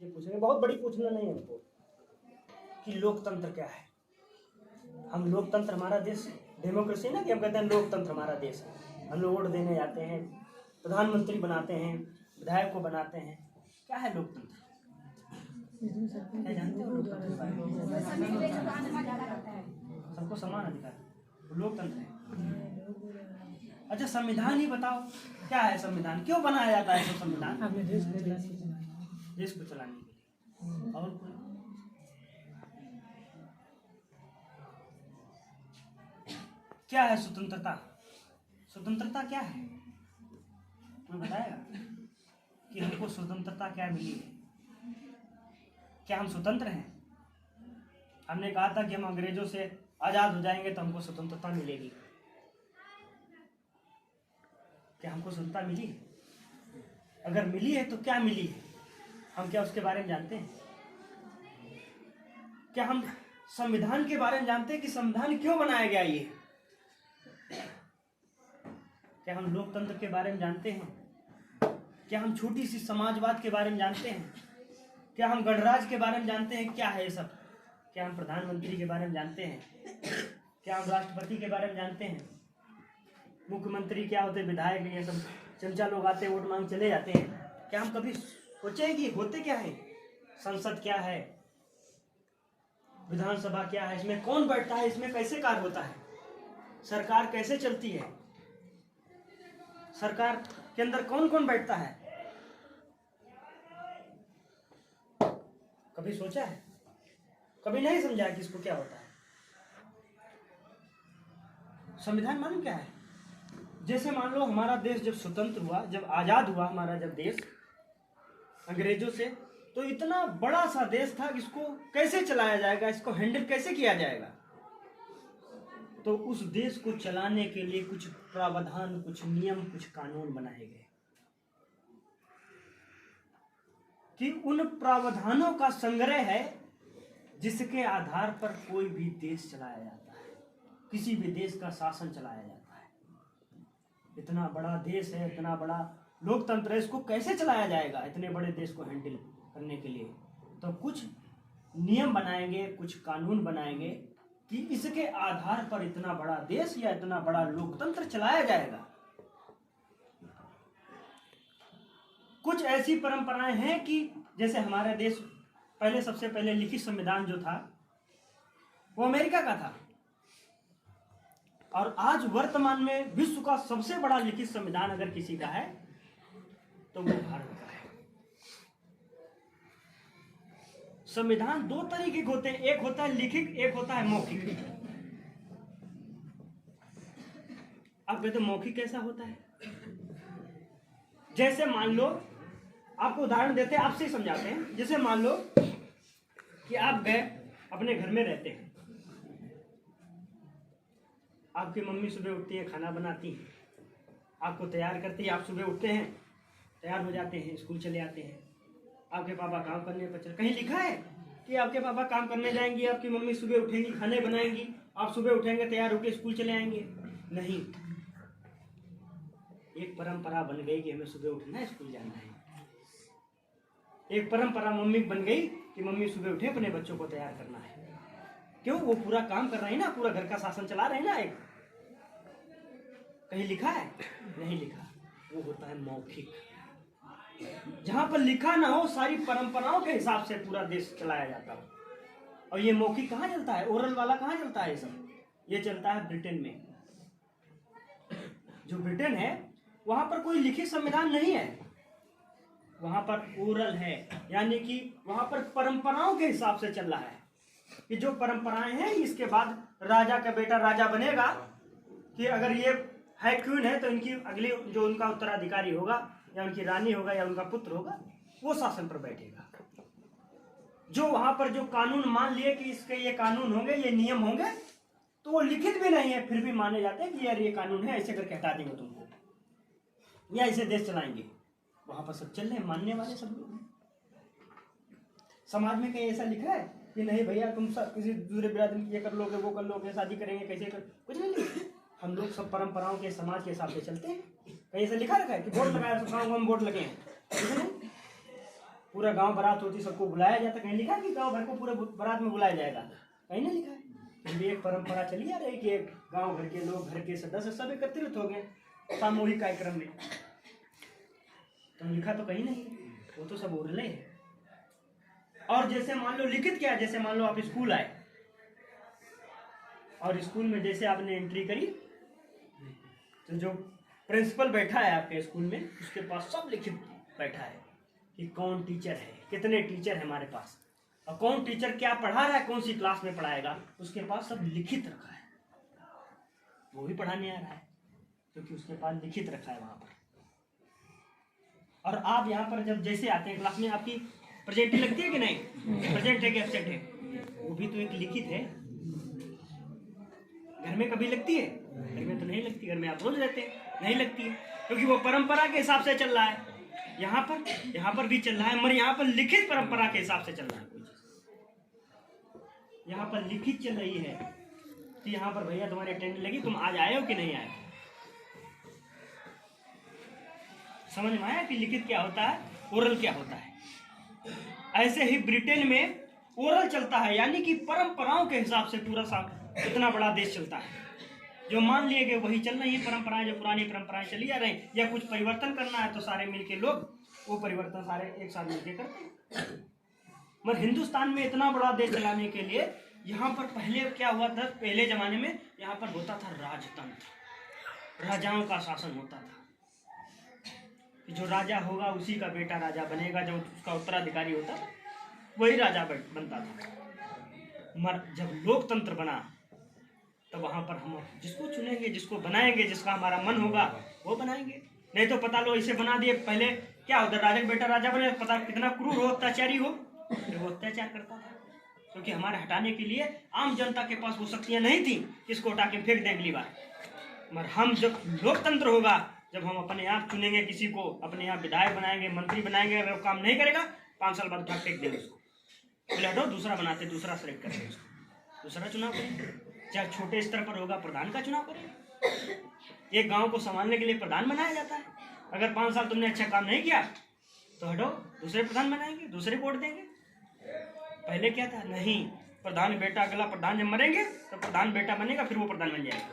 ये पूछेंगे, बहुत बड़ी पूछना नहीं हमको कि लोकतंत्र क्या है। हम लोकतंत्र, हमारा देश डेमोक्रेसी ना, कि हम कहते हैं लोकतंत्र हमारा देश है, हम लोग वोट देने जाते हैं, प्रधानमंत्री बनाते हैं, विधायक को बनाते हैं। क्या है लोकतंत्र? क्या जानते हो लोकतंत्र के बारे में? सबको समान अधिकार, लोकतंत्र है। अच्छा, संविधान ही बताओ, क्या है संविधान? क्यों बनाया जाता है तो संविधान? देश को चलाने के लिए। और कोई? क्या है स्वतंत्रता? स्वतंत्रता क्या है? तुम्हें बताएगा कि हमको स्वतंत्रता क्या मिली है? क्या हम स्वतंत्र हैं? हमने कहा था कि हम अंग्रेजों से आजाद हो जाएंगे तो हमको स्वतंत्रता मिलेगी। क्या हमको स्वतंत्रता मिली है? अगर मिली है तो क्या मिली है? हम क्या उसके बारे में जानते हैं? क्या हम संविधान के बारे में जानते हैं कि संविधान क्यों बनाया गया? ये क्या हम लोकतंत्र के बारे में जानते हैं? क्या हम छोटी सी समाजवाद के बारे में जानते हैं? क्या हम गणराज्य के बारे में जानते हैं? क्या है ये सब? क्या हम प्रधानमंत्री के बारे में जानते हैं? क्या हम राष्ट्रपति के बारे में जानते हैं? मुख्यमंत्री क्या होते, विधायक, ये सब चमचा लोग आते, वोट मांग चले जाते हैं। क्या हम कभी सोचे कि होते क्या है? संसद क्या है? विधानसभा क्या है? इसमें कौन बैठता है? इसमें कैसे कार्य होता है? सरकार कैसे चलती है? सरकार के अंदर कौन कौन बैठता है? कभी सोचा है? कभी नहीं समझा कि इसको क्या होता है? संविधान मालूम क्या है? जैसे मान लो हमारा देश जब स्वतंत्र हुआ, जब आजाद हुआ हमारा जब देश अंग्रेजों से, तो इतना बड़ा सा देश था, इसको कैसे चलाया जाएगा, इसको हैंडल कैसे किया जाएगा? तो उस देश को चलाने के लिए कुछ प्रावधान, कुछ नियम, कुछ कानून बनाए गए कि उन प्रावधानों का संग्रह है जिसके आधार पर कोई भी देश चलाया जाता है, किसी भी देश का शासन चलाया जाता है। इतना बड़ा देश है, इतना बड़ा लोकतंत्र है, इसको कैसे चलाया जाएगा? इतने बड़े देश को हैंडल करने के लिए तो कुछ नियम बनाएंगे, कुछ कानून बनाएंगे कि इसके आधार पर इतना बड़ा देश या इतना बड़ा लोकतंत्र चलाया जाएगा। कुछ ऐसी परंपराएं हैं कि जैसे हमारे देश पहले, सबसे पहले लिखित संविधान जो था वो अमेरिका का था, और आज वर्तमान में विश्व का सबसे बड़ा लिखित संविधान अगर किसी का है तो वो भारत का है। संविधान दो तरीके के होते हैं, एक होता है लिखित, एक होता है मौखिक। आप कहते मौखिक कैसा होता है? जैसे मान लो, आपको उदाहरण देते हैं, आपसे ही समझाते हैं। जैसे मान लो कि आप गए, अपने घर में रहते हैं, आपकी मम्मी सुबह उठती है, खाना बनाती है, आपको तैयार करती है, आप सुबह उठते हैं, तैयार हो जाते हैं, स्कूल चले आते हैं। आपके पापा काम करने पर चले, कहीं लिखा है कि आपके पापा काम करने जाएंगे, आपकी मम्मी सुबह उठेंगी, खाने बनाएंगी, आप सुबह उठेंगे, तैयार होकर स्कूल चले आएंगे? नहीं, एक परंपरा बन गई कि हमें सुबह उठना है, स्कूल जाना है। एक परंपरा मम्मी बन गई कि मम्मी सुबह उठे, अपने बच्चों को तैयार करना है। क्यों? वो पूरा काम कर रहे हैं ना, पूरा घर का शासन चला रहे हैं ना। एक कहीं लिखा है? नहीं लिखा। वो होता है मौखिक। जहां पर लिखा ना हो, सारी परंपराओं के हिसाब से पूरा देश चलाया जाता हो। और ये मौखिक कहाँ चलता है? ओरल वाला कहाँ चलता है? ये सब ये चलता है ब्रिटेन में। जो ब्रिटेन है वहां पर कोई लिखित संविधान नहीं है, वहां पर ओरल है, यानी कि वहां पर परंपराओं के हिसाब से चल रहा है कि जो परंपराएं हैं, इसके बाद राजा का बेटा राजा बनेगा, कि अगर ये है क्वीन है तो इनकी अगली जो उनका उत्तराधिकारी होगा, या उनकी रानी होगा, या उनका पुत्र होगा, वो शासन पर बैठेगा। जो वहां पर जो कानून मान लिए कि इसके ये कानून होंगे, ये नियम होंगे, तो वो लिखित भी नहीं है, फिर भी माने जाते हैं कि यार ये कानून है, ऐसे करके हटा देंगे तुमको, या ऐसे देश चलाएंगे। वहां पर सब चल रहे हैं, मानने वाले सब लोग। समाज में कहीं ऐसा लिखा है कि नहीं भैया तुम सब किसी दूसरे बिरादरी ये कर लोगे, वो कर लोगे, शादी करेंगे, कैसे कर, कुछ नहीं। हम लोग सब परंपराओं के, समाज के हिसाब से चलते हैं। कहीं ऐसा लिखा रखा है कि वोट लगाया तो हम वोट लगे हैं? पूरा पूरा गांव बारात होती, सबको बुलाया जाता, कहीं लिखा है कि गांव भर को पूरे बारात में बुलाया जाएगा? कहीं नहीं लिखा है। फिर भी एक परंपरा चली आ रही कि एक गांव भर के लोग, घर के सदस्य सब एकत्रित हो गए सामूहिक कार्यक्रम में। तो लिखा तो कहीं नहीं, वो तो सब उरले है। और जैसे मान लो लिखित क्या है, जैसे मान लो आप स्कूल आए और स्कूल में जैसे आपने एंट्री करी तो जो प्रिंसिपल बैठा है आपके स्कूल में, उसके पास सब लिखित बैठा है कि कौन टीचर है, कितने टीचर है हमारे पास, और कौन टीचर क्या पढ़ा रहा है, कौन सी क्लास में पढ़ाएगा, उसके पास सब लिखित रखा है। वो भी पढ़ाने आ रहा है क्योंकि उसके पास लिखित रखा है वहां पर। और आप यहाँ पर जब जैसे आते हैं क्लास में, आपकी प्रेजेंट लगती है कि नहीं? प्रेजेंट है कि एब्सेंट है? वो भी तो एक लिखित है। घर में कभी लगती है? घर में तो नहीं लगती, घर में आप रोज रहते हैं, नहीं लगती है क्योंकि वो परंपरा के हिसाब से चल रहा है। यहाँ पर भी चल रहा है, मगर यहाँ पर लिखित परंपरा के हिसाब से चल रहा है। कोई चीज यहाँ पर लिखित चल रही है कि यहाँ पर भैया तुम्हारी अटेंडेंस लगी, तुम आज आए हो कि नहीं आए। समझ में आया कि लिखित क्या होता है, ओरल क्या होता है। ऐसे ही ब्रिटेन में ओरल चलता है, यानी कि परंपराओं के हिसाब से पूरा सा इतना बड़ा देश चलता है। जो मान लिए गए वही चल रही है परंपराएं, जो पुरानी परंपराएं चली आ रही, या कुछ परिवर्तन करना है तो सारे मिलके लोग वो परिवर्तन सारे एक साथ मिलके करते हैं। मगर हिंदुस्तान में इतना बड़ा देश चलाने के लिए यहाँ पर पहले क्या हुआ था, पहले जमाने में यहाँ पर होता था राजतंत्र, राजाओं का शासन होता था। जो राजा होगा उसी का बेटा राजा बनेगा, जो उसका उत्तराधिकारी होता था वही राजा बनता था। मगर जब लोकतंत्र बना तो वहां पर हम जिसको चुनेंगे, जिसको बनाएंगे, जिसका हमारा मन होगा वो बनाएंगे। नहीं तो पता लो इसे बना दिए, पहले क्या होता, राजा का बेटा राजा बने, पता कितना क्रूर हो, अत्याचारी हो, फिर वो अत्याचार करता था। क्योंकि हमारे हटाने के लिए आम जनता के पास वो शक्तियां नहीं थी कि इसको हटा के फेंक दें अगली बार। मगर हम जब लोकतंत्र होगा, जब हम अपने आप चुनेंगे किसी को, अपने आप विधायक बनाएंगे, मंत्री बनाएंगे, अगर वो काम नहीं करेगा 5 साल बाद उठा फेंक देंगे उसको, बोले हटो दूसरा बनाते, दूसरा सेलेक्ट करेंगे उसको, दूसरा चुनाव करेंगे। चाहे छोटे स्तर पर होगा प्रधान का चुनाव करेंगे। एक गांव को संभालने के लिए प्रधान बनाया जाता है। अगर 5 साल तुमने अच्छा काम नहीं किया तो हटो, दूसरे प्रधान बनाएंगे, दूसरे वोट देंगे। पहले क्या था, नहीं, प्रधान बेटा, अगला प्रधान जब मरेंगे तो प्रधान बेटा बनेगा, फिर वो प्रधान बन जाएगा।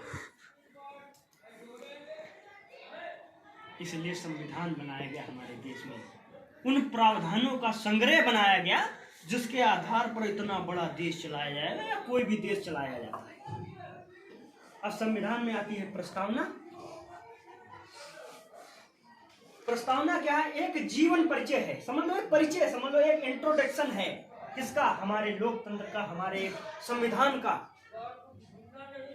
इसलिए संविधान बनाया गया हमारे देश में, उन प्रावधानों का संग्रह बनाया गया जिसके आधार पर इतना बड़ा देश चलाया जाएगा या कोई भी देश चलाया जाता है। अब संविधान में आती है प्रस्तावना। प्रस्तावना क्या है, एक जीवन परिचय है, समझ लो एक परिचय, समझ लो एक इंट्रोडक्शन है। किसका? हमारे लोकतंत्र का, हमारे संविधान का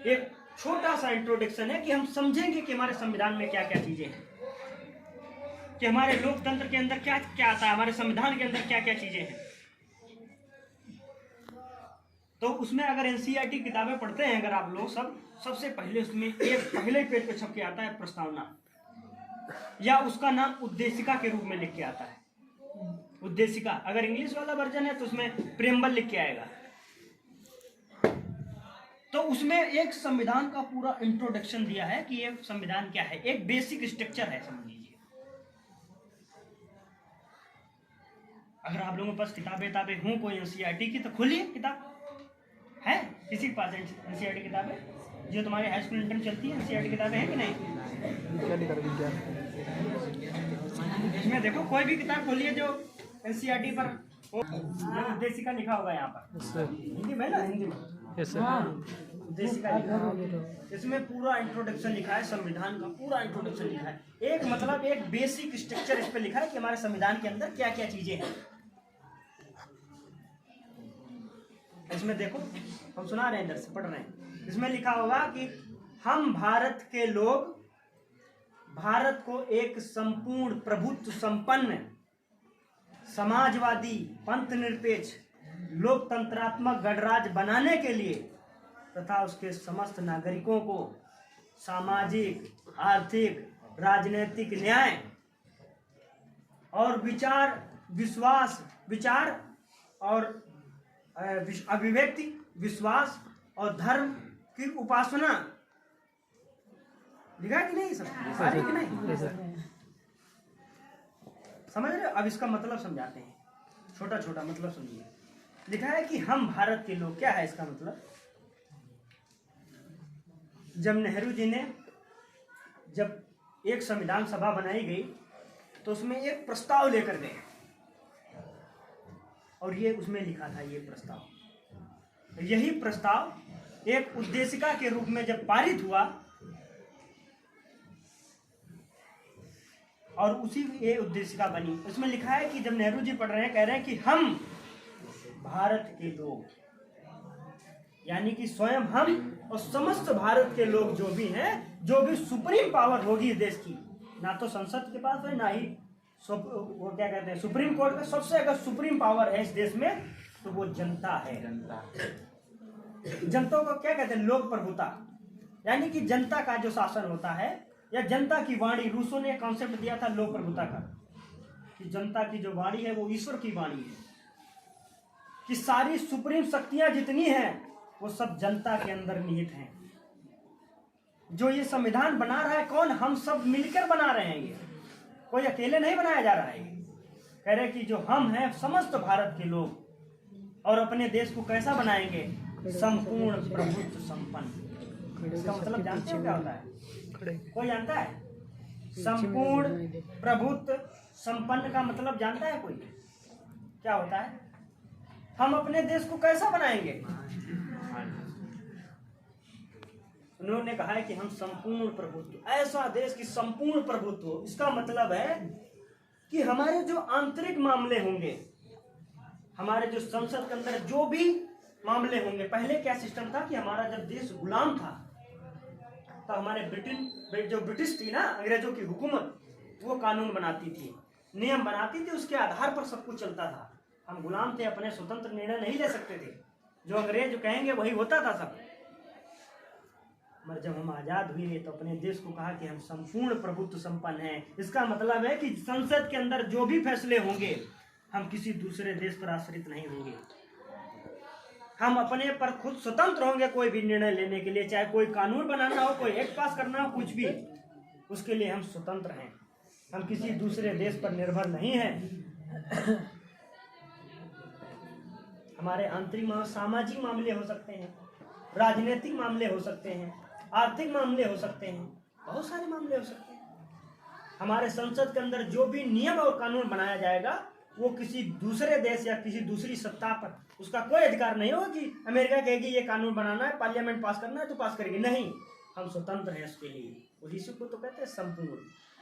एक छोटा सा इंट्रोडक्शन है कि हम समझेंगे कि हमारे संविधान में क्या क्या चीजें हैं, कि हमारे लोकतंत्र के अंदर क्या क्या आता है, हमारे संविधान के अंदर क्या क्या चीजें हैं। तो उसमें अगर एनसीईआरटी किताबें पढ़ते हैं अगर आप लोग सबसे पहले उसमें एक पहले पेज पे छप के आता है प्रस्तावना, या उसका नाम उद्देशिका के रूप में लिख के आता है। उद्देशिका, अगर इंग्लिश वाला वर्जन है तो उसमें प्रेम्बल लिख के आएगा। तो उसमें एक संविधान का पूरा इंट्रोडक्शन दिया है कि ये संविधान क्या है, एक बेसिक स्ट्रक्चर है, समझ लीजिए। अगर आप लोगों के पास किताबें हों कोई एनसीईआरटी की तो खोलिए, किताब है किसी के पास एनसीईआरटी किताबें? जो तुम्हारे हाई स्कूल इंटर चलती है एनसीईआरटी किताबें हैं कि नहीं? इसमें देखो कोई भी किताब खोलिए जो एनसीईआरटी पर उद्देशिका लिखा होगा यहाँ पर, हिंदी में ना, हिंदी में उद्देशिका लिखा होगा। इसमें पूरा इंट्रोडक्शन लिखा है, संविधान का पूरा इंट्रोडक्शन लिखा है। एक मतलब एक बेसिक स्ट्रक्चर इस पे लिखा है कि हमारे संविधान के अंदर क्या क्या चीजें हैं। इसमें देखो हम सुना रहे हैं, इधर से पढ़ रहे हैं। इसमें लिखा होगा कि हम भारत के लोग भारत को एक संपूर्ण प्रभुत्व संपन्न समाजवादी पंथ निरपेक्ष लोकतंत्रात्मक गणराज्य बनाने के लिए तथा उसके समस्त नागरिकों को सामाजिक, आर्थिक, राजनीतिक न्याय और विचार और अभिव्यक्ति, विश्वास और धर्म की उपासना, लिखा है कि नहीं? सब लिखा है कि नहीं? समझ रहे हो? अब इसका मतलब समझाते हैं। छोटा छोटा मतलब समझिए। लिखा है कि हम भारत के लोग, क्या है इसका मतलब? जब नेहरू जी ने जब एक संविधान सभा बनाई गई तो उसमें एक प्रस्ताव लेकर गए और ये उसमें लिखा था ये प्रस्ताव। यही प्रस्ताव एक उद्देशिका के रूप में जब पारित हुआ और उसी ये उद्देशिका बनी। उसमें लिखा है कि जब नेहरू जी पढ़ रहे हैं, कह रहे हैं कि हम भारत के लोग, यानी कि स्वयं हम और समस्त भारत के लोग जो भी हैं, जो भी सुप्रीम पावर होगी इस देश की, ना तो संसद के पास है ना ही वो क्या कहते हैं सुप्रीम कोर्ट का, सबसे अगर सुप्रीम पावर है इस देश में तो वो जनता है। जनता को क्या कहते हैं? लोक प्रभुता, यानी कि जनता का जो शासन होता है या जनता की वाणी। रूसों ने कॉन्सेप्ट दिया था लोक प्रभुता का, कि जनता की जो वाणी है वो ईश्वर की वाणी है, कि सारी सुप्रीम शक्तियां जितनी हैं वो सब जनता के अंदर निहित हैं। जो ये संविधान बना रहा है कौन? हम सब मिलकर बना रहे हैं। ये कोई अकेले नहीं बनाया जा रहा है। कह रहे कि जो हम हैं समस्त भारत के लोग, और अपने देश को कैसा बनाएंगे? संपूर्ण प्रभुत्व संपन्न। इसका मतलब जानते हो क्या होता है? कोई जानता है? संपूर्ण प्रभुत्व संपन्न का मतलब जानता है कोई? क्या होता है? हम अपने देश को कैसा बनाएंगे? उन्होंने कहा है कि हम संपूर्ण प्रभुत्व, ऐसा देश की संपूर्ण प्रभुत्व। इसका मतलब है कि हमारे जो आंतरिक मामले होंगे, हमारे जो संसद के अंदर जो भी मामले होंगे। पहले क्या सिस्टम था कि हमारा जब देश गुलाम था तो हमारे जो ब्रिटिश थी ना, अंग्रेजों की हुकूमत, वो कानून बनाती थी, नियम बनाती थी, उसके आधार पर सब कुछ चलता था। हम गुलाम थे, अपने स्वतंत्र निर्णय नहीं ले सकते थे, जो अंग्रेज जो कहेंगे वही होता था सब। मगर जब हम आजाद हुए तो अपने देश को कहा कि हम संपूर्ण प्रभुत्व संपन्न हैं। इसका मतलब है कि संसद के अंदर जो भी फैसले होंगे हम किसी दूसरे देश पर आश्रित नहीं होंगे, हम अपने पर खुद स्वतंत्र होंगे कोई भी निर्णय लेने के लिए। चाहे कोई कानून बनाना हो, कोई एक्ट पास करना हो, कुछ भी, उसके लिए हम स्वतंत्र हैं। हम किसी दूसरे देश पर निर्भर नहीं हैं। हमारे आंतरिक सामाजिक मामले हो सकते हैं, राजनीतिक मामले हो सकते हैं, आर्थिक मामले हो सकते हैं, बहुत सारे मामले हो सकते हैं। हमारे संसद के अंदर जो भी नियम और कानून बनाया जाएगा वो किसी दूसरे देश या किसी दूसरी सत्ता पर उसका कोई अधिकार नहीं होगा कि अमेरिका कहेगी ये कानून बनाना है, पार्लियामेंट पास करना है तो पास करेगी। नहीं, हम स्वतंत्र हैं उसके लिए। उसी को तो कहते हैं संपूर्ण,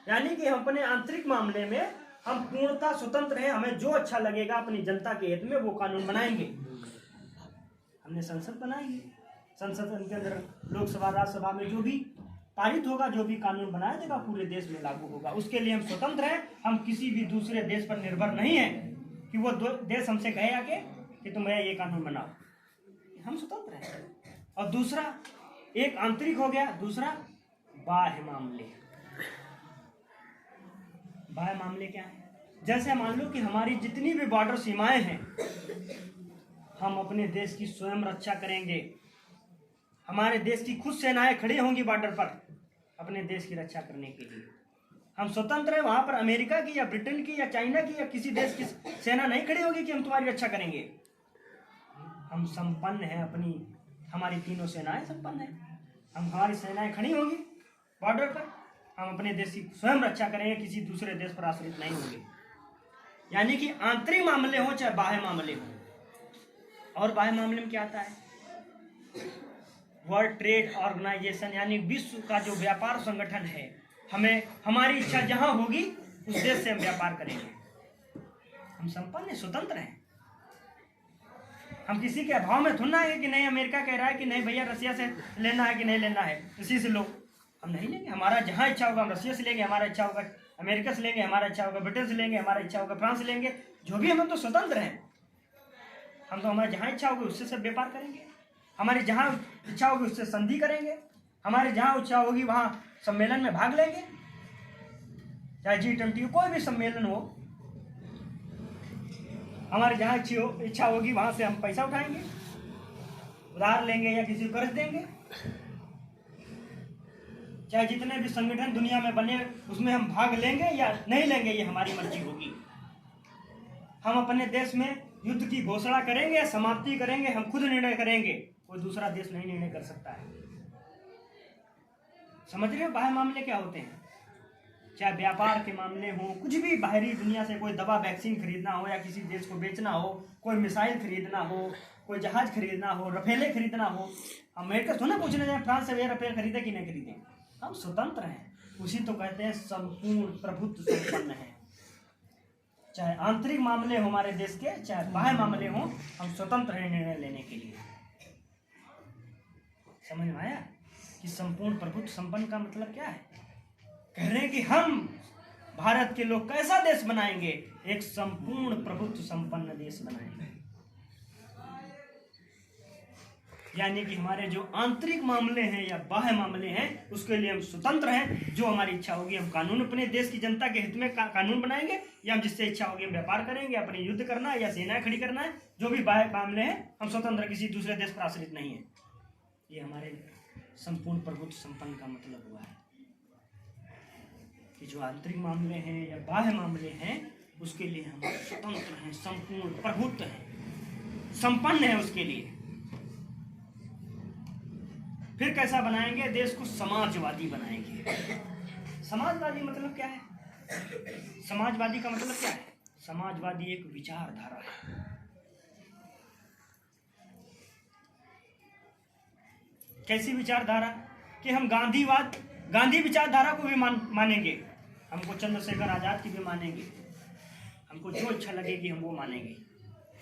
यानी कि हम अपने आंतरिक मामले में हम पूर्णतः स्वतंत्र हैं। हमें जो अच्छा लगेगा अपनी जनता के हित में वो कानून बनाएंगे। हमने संसद बनाएंगे, संसद के अंदर लोकसभा राज्यसभा में जो भी पारित होगा, जो भी कानून बनाया जाएगा पूरे देश में लागू होगा। उसके लिए हम स्वतंत्र हैं। हम किसी भी दूसरे देश पर निर्भर नहीं हैं कि वो देश हमसे कहे आके कि तुम ये कानून बनाओ। हम स्वतंत्र हैं। और दूसरा, एक आंतरिक हो गया, दूसरा बाह्य मामले। बाह्य मामले क्या है? जैसे मान लो कि हमारी जितनी भी बॉर्डर सीमाएं हैं, हम अपने देश की स्वयं रक्षा करेंगे। हमारे देश की खुद सेनाएं खड़ी होंगी बॉर्डर पर अपने देश की रक्षा करने के लिए। हम स्वतंत्र हैं। वहां पर अमेरिका की या ब्रिटेन की या चाइना की या किसी देश की सेना नहीं खड़ी होगी कि हम तुम्हारी रक्षा करेंगे। हम संपन्न हैं, अपनी हमारी तीनों सेनाएं संपन्न हैं। हमारी सेनाएं खड़ी होंगी बॉर्डर पर, हम अपने देश की स्वयं रक्षा करेंगे, किसी दूसरे देश पर आश्रित नहीं होंगे। यानी कि आंतरिक मामले हो चाहे बाह्य मामले हो। और बाह्य मामले में क्या आता है? वर्ल्ड ट्रेड ऑर्गेनाइजेशन, यानी विश्व का जो व्यापार संगठन है, हमें हमारी इच्छा जहां होगी उस देश से हम व्यापार करेंगे। हम संपन्न हैं, स्वतंत्र हैं। हम किसी के अभाव में थोड़ा है कि नहीं अमेरिका कह रहा है कि नहीं भैया रसिया से लेना है कि नहीं लेना है, इसी से लो, हम नहीं लेंगे। हमारा जहां इच्छा होगा हम रसिया से लेंगे, हमारा इच्छा होगा अमेरिका से लेंगे, हमारा इच्छा होगा ब्रिटेन से लेंगे, हमारा इच्छा होगा फ्रांस से लेंगे। जो भी, हम तो स्वतंत्र हैं। हम तो हमारे जहां इच्छा होगी उससे सब व्यापार करेंगे। हमारी जहां इच्छा होगी उससे संधि करेंगे। हमारे जहां इच्छा होगी वहां सम्मेलन में भाग लेंगे, चाहे G20 कोई भी सम्मेलन हो। हमारी जहां इच्छा होगी वहां से हम पैसा उठाएंगे, उधार लेंगे या किसी को कर्ज देंगे। चाहे जितने भी संगठन दुनिया में बने उसमें हम भाग लेंगे या नहीं लेंगे, ये हमारी मर्जी होगी। हम अपने देश में युद्ध की घोषणा करेंगे या समाप्ति करेंगे, हम खुद निर्णय करेंगे, कोई दूसरा देश नहीं निर्णय कर सकता है। समझ रहे हो बाहर मामले क्या होते हैं? चाहे व्यापार के मामले हो, कुछ भी बाहरी दुनिया से कोई दवा वैक्सीन खरीदना हो, या किसी देश को बेचना हो, कोई मिसाइल खरीदना हो, कोई जहाज खरीदना हो, रफेले खरीदना हो, अमेरिका थोड़ा पूछने जाए फ्रांस से रफेल खरीदे कि नहीं खरीदे। हम स्वतंत्र हैं, उसी तो कहते हैं संपूर्ण प्रभुत्व संपन्न है। चाहे आंतरिक मामले हो हमारे देश के, चाहे बाह्य मामले हो, हम स्वतंत्र हैं निर्णय लेने के लिए। समझ में आया कि संपूर्ण प्रभुत्व संपन्न का मतलब क्या है? कह रहे हैं कि हम भारत के लोग कैसा देश बनाएंगे? एक संपूर्ण प्रभुत्व संपन्न देश बनाएंगे। यानी कि हमारे जो आंतरिक मामले हैं या बाह्य मामले हैं, उसके लिए हम स्वतंत्र हैं। जो हमारी इच्छा होगी हम कानून अपने देश की जनता के हित में कानून बनाएंगे, या हम जिससे इच्छा होगी हम व्यापार करेंगे, अपने युद्ध करना है या सेनाएं खड़ी करना है, जो भी बाह्य मामले हैं हम स्वतंत्र, किसी दूसरे देश पर आश्रित नहीं है। ये हमारे संपूर्ण प्रभुत्व संपन्न का मतलब हुआ है कि जो आंतरिक मामले हैं या बाह्य मामले हैं उसके लिए हम स्वतंत्र हैं, संपूर्ण प्रभुत्व हैं, संपन्न है उसके लिए। फिर कैसा बनाएंगे? देश को समाजवादी बनाएंगे। समाजवादी मतलब क्या है? समाजवादी का मतलब क्या है? समाजवादी एक विचारधारा है। कैसी विचारधारा? कि हम गांधी विचारधारा को भी मानेंगे, हमको चंद्रशेखर आजाद की भी मानेंगे, हमको जो अच्छा लगेगी हम वो मानेंगे,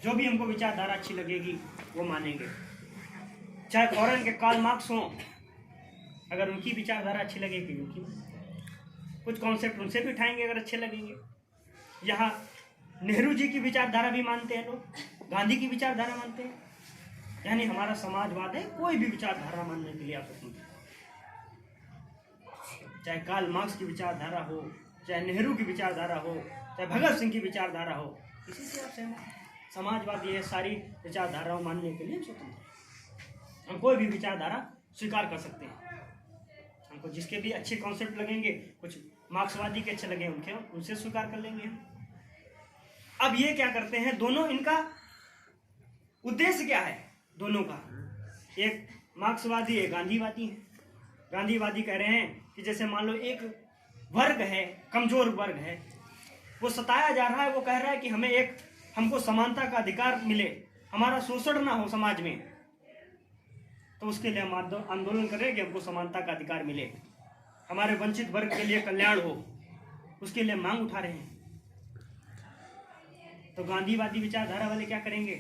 जो भी हमको विचारधारा अच्छी लगेगी वो मानेंगे। चाहे फॉरेन के कार्ल मार्क्स हों, अगर उनकी विचारधारा अच्छी लगेगी उनकी, कुछ कॉन्सेप्ट उनसे भी उठाएंगे अगर अच्छे लगेंगे। यहाँ नेहरू जी की विचारधारा भी मानते हैं लोग, गांधी की विचारधारा मानते हैं। यानी हमारा समाजवाद है, कोई भी विचारधारा मानने के लिए आप स्वतंत्र। चाहे कार्ल मार्क्स की विचारधारा हो, चाहे नेहरू की विचारधारा हो, चाहे भगत सिंह की विचारधारा हो, इसी से आप सहमत। समाजवादी है, सारी विचारधाराओं मानने के लिए हम स्वतंत्र हैं। हम कोई भी विचारधारा स्वीकार कर सकते हैं। हमको जिसके भी अच्छे कॉन्सेप्ट लगेंगे, कुछ मार्क्सवादी के अच्छे लगे उनसे स्वीकार कर लेंगे हम। अब ये क्या करते हैं दोनों, इनका उद्देश्य क्या है दोनों का? एक मार्क्सवादी है, गांधीवादी है। गांधीवादी कह रहे हैं कि जैसे मान लो एक वर्ग है, कमजोर वर्ग है, वो सताया जा रहा है, वो कह रहा है कि हमको समानता का अधिकार मिले, हमारा शोषण ना हो समाज में, तो उसके लिए हम आंदोलन करें कि हमको समानता का अधिकार मिले, हमारे वंचित वर्ग के लिए कल्याण हो, उसके लिए मांग उठा रहे हैं। तो गांधीवादी विचारधारा वाले क्या करेंगे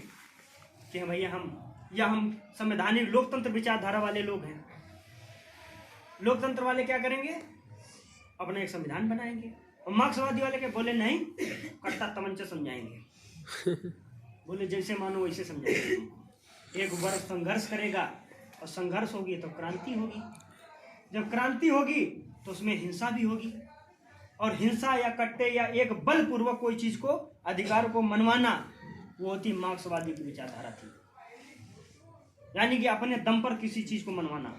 कि भैया हम संवैधानिक लोकतंत्र विचारधारा वाले लोग हैं। लोकतंत्र वाले क्या करेंगे? अपना एक संविधान बनाएंगे। और मार्क्सवादी वाले के बोले नहीं, कट्टा तमंचा समझाएंगे, बोले जैसे मानो वैसे समझाएंगे। एक वर्ग संघर्ष करेगा और संघर्ष होगी तो क्रांति होगी, जब क्रांति होगी तो उसमें हिंसा भी होगी, और हिंसा या कट्टे या एक बलपूर्वक कोई चीज को, अधिकार को मनवाना, वो होती मार्क्सवादी की विचारधारा थी। यानी कि अपने दम पर किसी चीज को मनवाना।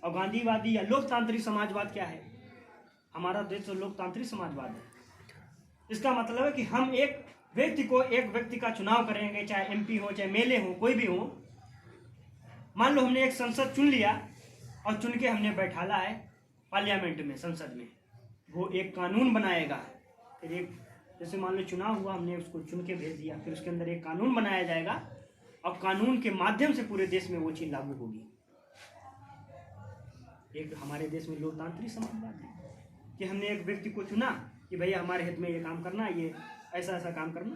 और गांधीवादी या लोकतांत्रिक समाजवाद क्या है? हमारा देश तो लोकतांत्रिक समाजवाद है। इसका मतलब है कि हम एक व्यक्ति का चुनाव करेंगे, चाहे एमपी हो, चाहे एमएलए हो, कोई भी हो। मान लो हमने एक संसद चुन लिया और चुन के हमने बैठाला है पार्लियामेंट में, संसद में, वो एक कानून बनाएगा। फिर एक जैसे मान लो चुनाव हुआ, हमने उसको चुन के भेज दिया, फिर उसके अंदर एक कानून बनाया जाएगा और कानून के माध्यम से पूरे देश में वो चीज लागू होगी। एक हमारे देश में लोकतांत्रिक समाजवाद है कि हमने एक व्यक्ति को चुना कि भैया हमारे हित में ये काम करना, ये ऐसा ऐसा काम करना।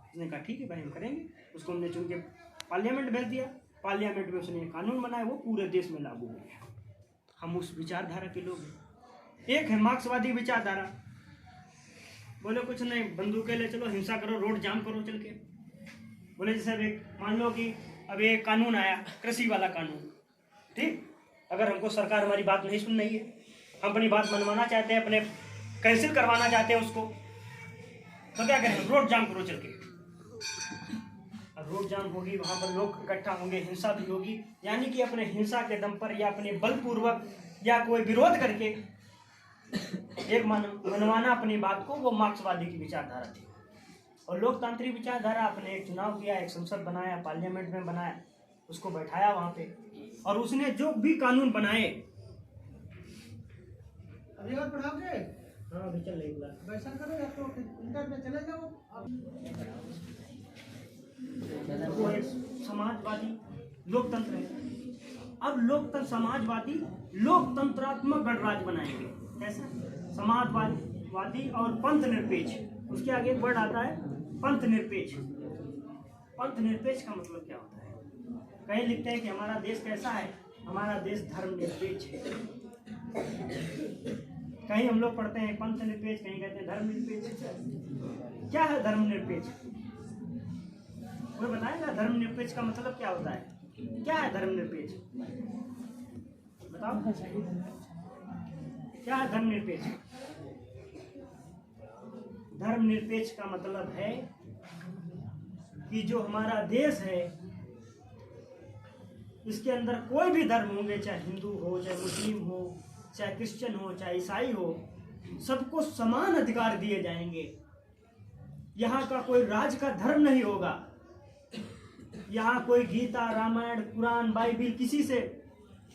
उसने कहा ठीक है भाई हम करेंगे। उसको हमने चुन के पार्लियामेंट भेज दिया, पार्लियामेंट में उसने कानून बनाया, वो पूरे देश में लागू हो गया। हम उस विचारधारा के लोग हैं। एक है मार्क्सवादी विचारधारा, बोले कुछ नहीं, बंदूकें ले चलो, हिंसा करो, रोड जाम करो चल के। बोले जैसे मान लो कि अब एक कानून आया, कृषि वाला कानून, ठीक, अगर हमको सरकार हमारी बात नहीं सुन रही है, हम अपनी बात मनवाना चाहते हैं, अपने कैंसिल करवाना चाहते हैं उसको, तो क्या करें? रोड जाम करो चल के। अब रोड जाम होगी, वहाँ पर लोग इकट्ठा होंगे, हिंसा भी होगी। यानी कि अपने हिंसा के दम पर या अपने बलपूर्वक या कोई विरोध करके एक मनवाना अपनी बात को, वो मार्क्सवादी की विचारधारा थी। और लोकतांत्रिक विचारधारा अपने एक चुनाव किया, एक संसद बनाया, पार्लियामेंट में बनाया, उसको बैठाया वहां पे, और उसने जो भी कानून बनाए। अभी और पढ़ाओगे? हाँ अभी चल रही क्लास। वैसा करो या तो इंटर में चले जाओ। वो एक समाजवादी लोकतंत्र है। अब लोकतंत्र समाजवादी लोकतंत्रात्मक गणराज्य बनाएंगे। कैसा? समाजवादी और पंथ निरपेक्ष। उसके आगे एक वर्ड आता है पंथ निरपेक्ष। पंथ निरपेक्ष का मतलब क्या होता है? कहीं लिखते हैं कि हमारा देश कैसा है, हमारा देश धर्मनिरपेक्ष है। कहीं हम लोग पढ़ते हैं पंथ निरपेक्ष, कहीं कहते हैं धर्मनिरपेक्ष। क्या है धर्मनिरपेक्ष? कोई बताएगा धर्मनिरपेक्ष का मतलब क्या होता है? क्या है धर्मनिरपेक्ष? बताओ क्या है धर्मनिरपेक्ष? धर्मनिरपेक्ष का मतलब है कि जो हमारा देश है इसके अंदर कोई भी धर्म होंगे, चाहे हिंदू हो, चाहे मुस्लिम हो, चाहे क्रिश्चियन हो, चाहे ईसाई हो, सबको समान अधिकार दिए जाएंगे। यहाँ का कोई राज का धर्म नहीं होगा। यहाँ कोई गीता, रामायण, कुरान, बाइबिल किसी से,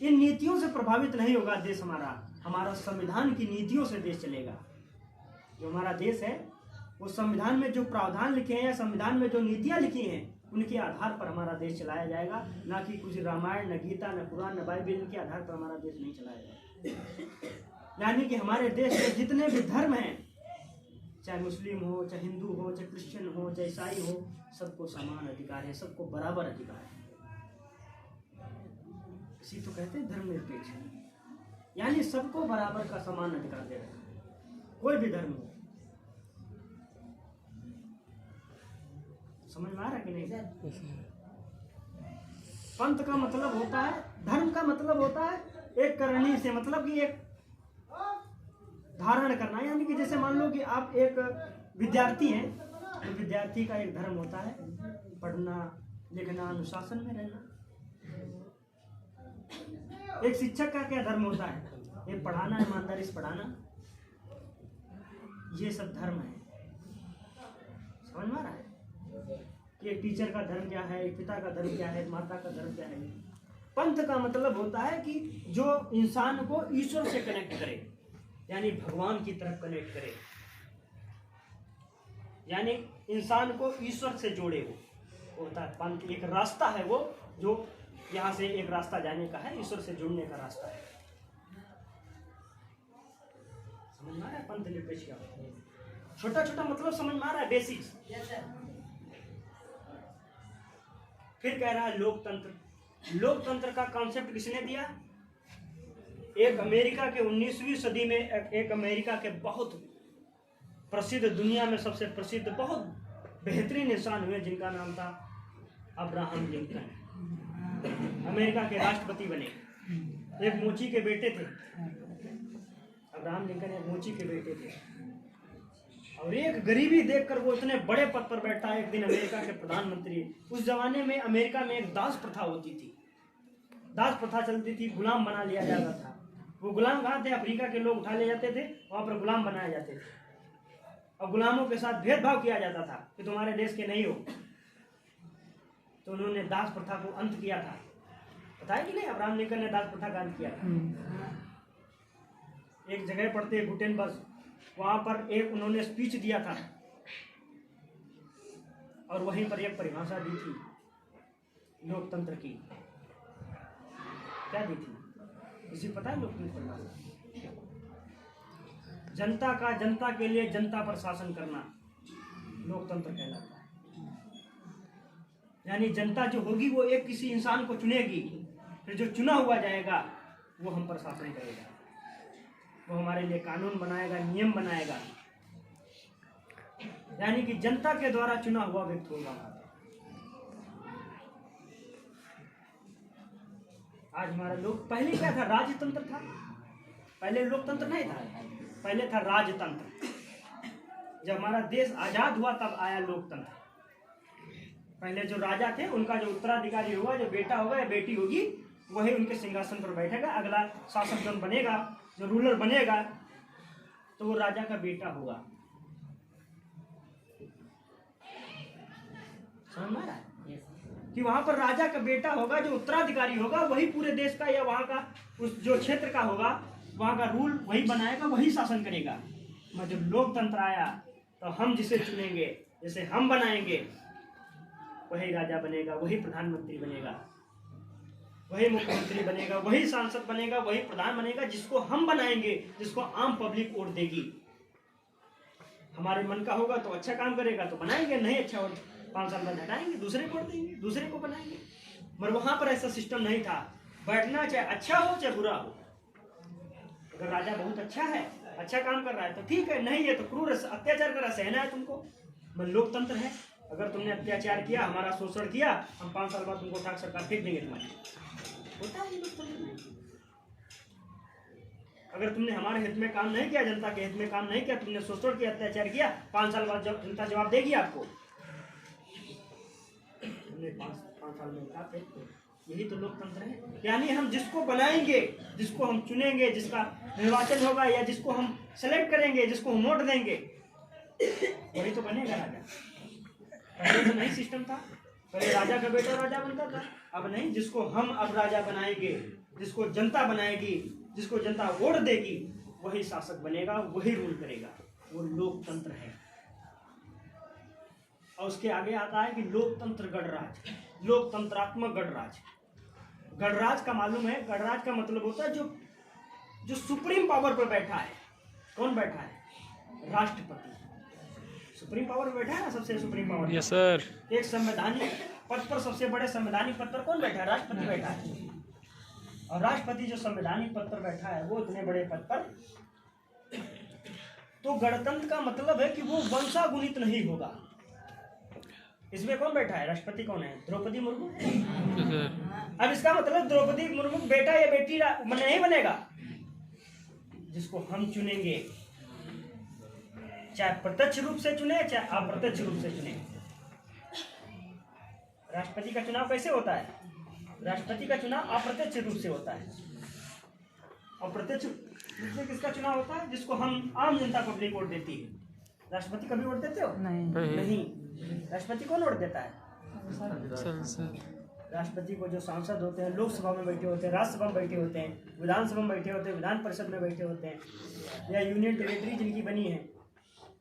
इन नीतियों से प्रभावित नहीं होगा देश हमारा संविधान की नीतियों से देश चलेगा। जो हमारा देश है वो संविधान में जो प्रावधान लिखे हैं या संविधान में जो नीतियां लिखी हैं उनके आधार पर हमारा देश चलाया जाएगा, ना कि कुछ रामायण, न गीता, न कुरान, न बाइबिल के आधार पर हमारा देश नहीं चलाया जाएगा। यानी कि हमारे देश में जितने भी धर्म हैं, चाहे मुस्लिम हो, चाहे हिंदू हो, चाहे क्रिश्चियन हो, चाहे ईसाई हो, सबको समान अधिकार है, सबको बराबर अधिकार है। इसी तो कहते हैं धर्मनिरपेक्ष, यानी सबको बराबर का समान अधिकार दे रहा है, कोई भी धर्म हो। समझ में आ रहा कि नहीं? पंथ का मतलब होता है, धर्म का मतलब होता है एक करनी से, मतलब कि एक धारण करना। यानी कि जैसे मान लो कि आप एक विद्यार्थी हैं, तो विद्यार्थी का एक धर्म होता है पढ़ना, लिखना, अनुशासन में रहना। एक शिक्षक का क्या धर्म होता है? एक पढ़ाना, ईमानदारी से पढ़ाना। ये सब धर्म है। समझ में आ रहा है कि एक टीचर का धर्म क्या है, एक पिता का धर्म क्या है, एक माता का धर्म क्या है। पंथ का मतलब होता है कि जो इंसान को ईश्वर से कनेक्ट करे, यानी भगवान की तरफ कनेक्ट करे, यानी इंसान को ईश्वर से जोड़े। वो होता है पंथ। एक रास्ता है वो, जो यहाँ से एक रास्ता जाने का है, ईश्वर से जुड़ने का रास्ता है। समझ में आ रहा है पंथ निरपेक्ष क्या होता है? छोटा छोटा मतलब समझ में आ रहा है, बेसिक्स। फिर कह रहा है लोकतंत्र। लोकतंत्र का कॉन्सेप्ट किसने दिया? एक अमेरिका के 19वीं सदी में एक अमेरिका के बहुत प्रसिद्ध, दुनिया में सबसे प्रसिद्ध, बहुत बेहतरीन इंसान हुए जिनका नाम था अब्राहम लिंकन। अमेरिका के राष्ट्रपति बने। एक मोची के बेटे थे। अब्राहम लिंकन एक मोची के बेटे थे, और एक गरीबी देखकर वो इतने बड़े पद पर बैठा। एक दिन अमेरिका के प्रधानमंत्री। उस जमाने में अमेरिका में एक दास प्रथा होती थी, दास प्रथा चलती थी, गुलाम बना लिया जाता था। वो गुलाम कहाँ थे? अफ्रीका के लोग उठा ले जाते थे, वहां पर गुलाम बनाए जाते थे, और गुलामों के साथ भेदभाव किया जाता था कि तुम्हारे देश के नहीं हो। तो उन्होंने दास प्रथा को अंत किया था। पता है कि नहीं? अब्राहम लिंकन ने दास प्रथा का अंत किया था। एक जगह पढ़ते गुटेनबर्ग, वहां पर एक उन्होंने स्पीच दिया था, और वहीं पर एक परिभाषा दी थी लोकतंत्र की। क्या दी थी? किसी पता है लोकतंत्र परिभाषा? जनता का जनता के लिए जनता पर शासन करना लोकतंत्र कहलाता है। यानी जनता जो होगी वो एक किसी इंसान को चुनेगी, फिर जो चुना हुआ जाएगा वो हम पर शासन करेगा, वो हमारे लिए कानून बनाएगा, नियम बनाएगा। यानी कि जनता के द्वारा चुना हुआ व्यक्ति होगा। आज हमारा लोग, पहले क्या था? राजतंत्र था। पहले लोकतंत्र नहीं था, पहले था राजतंत्र। जब हमारा देश आजाद हुआ तब आया लोकतंत्र। पहले जो राजा थे उनका जो उत्तराधिकारी होगा, जो बेटा होगा या बेटी होगी, वही उनके सिंहासन पर बैठेगा। अगला शासक जो बनेगा, जो रूलर बनेगा, तो वो राजा का बेटा होगा। समझ में आ रहा है कि वहां पर राजा का बेटा होगा, जो उत्तराधिकारी होगा, वही पूरे देश का या वहां का उस जो क्षेत्र का होगा, वहां का रूल वही बनाएगा, वही शासन करेगा। मगर जब लोकतंत्र आया तो हम जिसे चुनेंगे, जैसे हम बनाएंगे, वही राजा बनेगा, वही प्रधानमंत्री बनेगा, वही मुख्यमंत्री बनेगा, वही सांसद बनेगा, वही प्रधान बनेगा, जिसको हम बनाएंगे, जिसको आम पब्लिक वोट देगी। हमारे मन का होगा तो अच्छा काम करेगा तो बनाएंगे, नहीं अच्छा हो 5 साल बाद हटाएंगे, दूसरे को देंगे, दूसरे को बनाएंगे। मगर वहां पर ऐसा सिस्टम नहीं था। बैठना चाहे अच्छा हो चाहे बुरा हो, अगर राजा बहुत अच्छा है, अच्छा काम कर रहा है तो ठीक है, नहीं है तो क्रूर अत्याचार कर रहा, सहना है तुमको। मगर लोकतंत्र है, अगर तुमने अत्याचार किया, हमारा शोषण किया, हम 5 साल बाद तुमको उठा सरकार फेंक देंगे तुम्हारी। होता है लोकतंत्र में। अगर तुमने हमारे हित में काम नहीं किया, जनता के हित में काम नहीं किया, तुमने शोषण किया, अत्याचार किया, 5 साल बाद जब जनता जवाब देगी आपको, तुमने 5 साल में उठा फेंक दो। यही तो लोकतंत्र है। यानी हम जिसको बनाएंगे, जिसको हम चुनेंगे, जिसका निर्वाचन होगा या जिसको हम सेलेक्ट करेंगे, जिसको हम वोट देंगे, वही तो बनेगा राजा। पहले तो नहीं सिस्टम था, पहले राजा का बेटा राजा बनता था, अब नहीं। जिसको हम अब राजा बनाएंगे, जिसको जनता बनाएगी, जिसको जनता वोट देगी, वही शासक बनेगा, वही रूल करेगा। वो लोकतंत्र है। और उसके आगे आता है कि लोकतंत्र गणराज, लोकतंत्रात्मक गणराज। गणराज का मालूम है, गणराज का मतलब होता है जो सुप्रीम पावर पर बैठा है। कौन बैठा है? राष्ट्रपति सुप्रीम पावर पर बैठा है ना, सबसे सुप्रीम पावर। Yes sir. एक संवैधानिक पद पर, सबसे बड़े संवैधानिक पद पर कौन बैठा है? राष्ट्रपति बैठा है। और राष्ट्रपति जो संवैधानिक पद पर बैठा है, वो इतने बड़े पद पर, तो गणतंत्र का मतलब है कि वो वंशागुणित नहीं होगा। इसमें कौन बैठा है? राष्ट्रपति कौन है? द्रौपदी मुर्मू। अब इसका मतलब द्रौपदी मुर्मू बेटा या बेटी नहीं बनेगा। जिसको हम चुनेंगे, चाहे प्रत्यक्ष रूप से चुने चाहे अप्रत्यक्ष रूप से चुने। राष्ट्रपति का चुनाव कैसे होता है? राष्ट्रपति का चुनाव अप्रत्यक्ष रूप से होता है। अप्रत्यक्ष रूप से किसका चुनाव होता है? जिसको हम आम जनता पब्लिक वोट देती है। राष्ट्रपति कभी वोट देते हो? नहीं। राष्ट्रपति कौन वोट देता है? राष्ट्रपति को जो सांसद होते हैं, लोकसभा में बैठे होते हैं, राज्यसभा में बैठे होते हैं, विधानसभा में बैठे होते हैं, विधान परिषद में बैठे होते हैं, या यूनियन टेरिटरी जिनकी बनी है,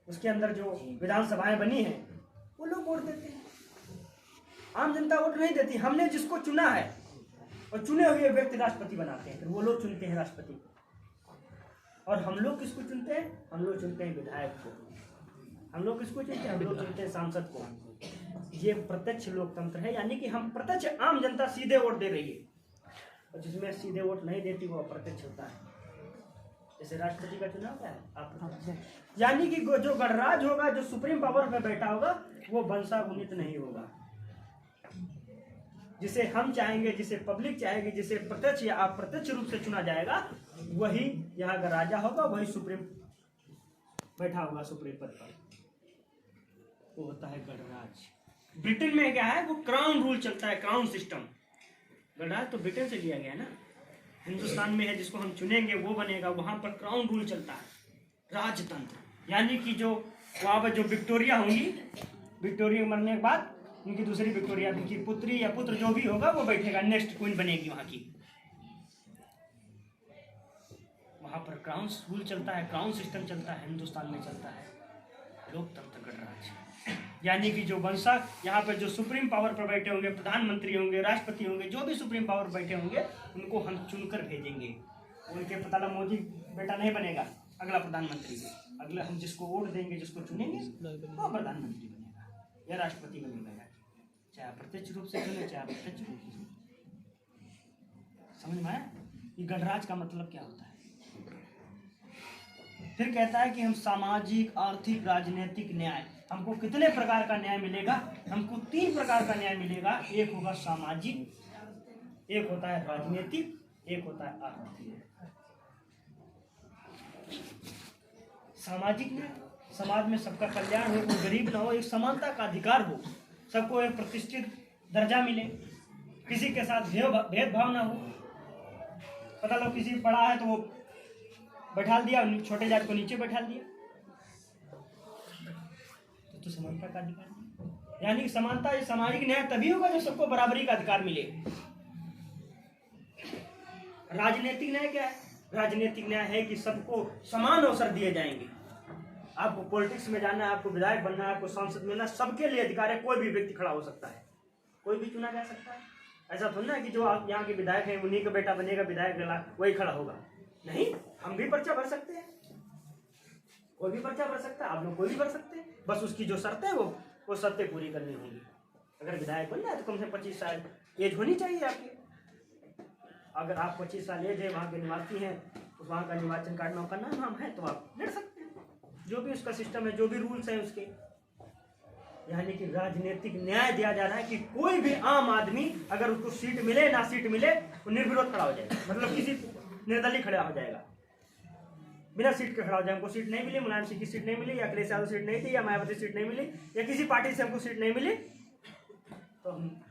उसके अंदर जो विधानसभाएं बनी हैं, वो लोग वोट देते हैं। आम जनता वोट नहीं देती। हमने जिसको चुना है और चुने हुए व्यक्ति राष्ट्रपति बनाते हैं, फिर वो लोग चुनते हैं राष्ट्रपति। और हम लोग किसको चुनते हैं? हम लोग चुनते हैं विधायक को। हम लोग किसको चुनते हैं? हम लोग चुनते हैं सांसद को। ये प्रत्यक्ष लोकतंत्र है, यानी कि हम प्रत्यक्ष, आम जनता सीधे वोट दे रही है। और जिसमें सीधे वोट नहीं देती वो अप्रत्यक्ष होता है। जैसे राष्ट्रपति का चुनाव क्या है? अप्रत्यक्ष। यानी कि जो गणराज होगा, जो सुप्रीम पावर पे बैठा होगा, वो वंशागुणित नहीं होगा। जिसे हम चाहेंगे, जिसे पब्लिक चाहेगी, जिसे प्रत्यक्ष या अप्रत्यक्ष रूप से चुना जाएगा, वही यहाँ का राजा होगा, वही सुप्रीम बैठा होगा सुप्रीम पद पर। वो होता है गणराज। ब्रिटेन में क्या है? वो क्राउन रूल चलता है, क्राउन सिस्टम। गणराज तो ब्रिटेन से लिया गया ना। हिंदुस्तान में है, जिसको हम चुनेंगे वो बनेगा। वहां पर क्राउन रूल चलता है, राजतंत्र। यानी कि जो वहां पर जो विक्टोरिया होंगी, विक्टोरिया मरने के बाद उनकी दूसरी विक्टोरिया, उनकी पुत्री या पुत्र जो भी होगा वो बैठेगा, नेक्स्ट क्वीन बनेगी वहां की। वहां पर क्राउन रूल चलता है, क्राउन सिस्टम चलता है, हिंदुस्तान में चलता है लोकतंत्र गणराज। यानी कि जो वंशा यहाँ पे जो सुप्रीम पावर पर बैठे होंगे, प्रधानमंत्री होंगे, राष्ट्रपति होंगे, जो भी सुप्रीम पावर बैठे होंगे, उनको हम चुनकर भेजेंगे। उनके पता मोदी बेटा नहीं बनेगा अगला प्रधानमंत्री। अगला हम जिसको वोट देंगे, जिसको चुनेंगे, वो प्रधानमंत्री बनेगा या राष्ट्रपति बनेगा, चाहे अप्रत्यक्ष रूप से चुने चाहे अप्रत्यक्ष रूप से। समझ में आया ये गणराज का मतलब क्या होता है? फिर कहता है कि हम सामाजिक, आर्थिक, राजनीतिक न्याय, हमको कितने प्रकार का न्याय मिलेगा? हमको 3 प्रकार का न्याय मिलेगा। एक होगा सामाजिक, एक होता है राजनीतिक, एक होता है आर्थिक। सामाजिक न्याय, समाज में सबका कल्याण हो, कोई गरीब ना हो, एक समानता का अधिकार हो, सबको एक प्रतिष्ठित दर्जा मिले, किसी के साथ भेदभाव ना हो। पता लो किसी बड़ा है तो वो बैठा दिया, छोटे जात को नीचे बैठा दिया, तो समानता का अधिकार नहीं। यानी कि समानता, सामाजिक न्याय तभी होगा जब सबको बराबरी का अधिकार मिले। राजनीतिक न्याय क्या है? राजनीतिक न्याय है कि सबको समान अवसर दिए जाएंगे। आपको पॉलिटिक्स में जाना है, आपको विधायक बनना है, आपको सांसद मिलना, सबके लिए अधिकार है। कोई भी व्यक्ति खड़ा हो सकता है, कोई भी चुना जा सकता है। ऐसा थोड़ा ना कि जो आप यहाँ के विधायक हैं उन्हीं का बेटा बनेगा विधायक, वही खड़ा होगा। नहीं, हम भी पर्चा भर सकते हैं, कोई भी पर्चा भर सकता है, आप लोग कोई भी भर सकते हैं। बस उसकी जो शर्तें हैं वो शर्तें पूरी करनी होंगी। अगर विधायक बनना है तो कम से कम 25 साल एज होनी चाहिए आपकी। अगर आप 25 साल एज है, वहाँ के निवासी हैं, तो वहाँ का निर्वाचन कार्ड में आपका नाम है, तो आप लड़ सकते हैं। जो भी उसका सिस्टम है, जो भी रूल्स हैं उसके। यानी कि राजनीतिक न्याय दिया जा रहा है कि कोई भी आम आदमी अगर उसको सीट मिले ना सीट मिले, वो निर्विरोध खड़ा हो जाएगा। मतलब किसी निर्दलीय खड़ा हो जाएगा, बिना सीट के खड़ा हो जाए। हमको सीट नहीं मिली, मुलायम सिंह की सीट नहीं मिली, या अखिलेश यादव सीट नहीं थी, या मायावती सीट नहीं मिली, या किसी पार्टी से हमको सीट नहीं मिली, तो हम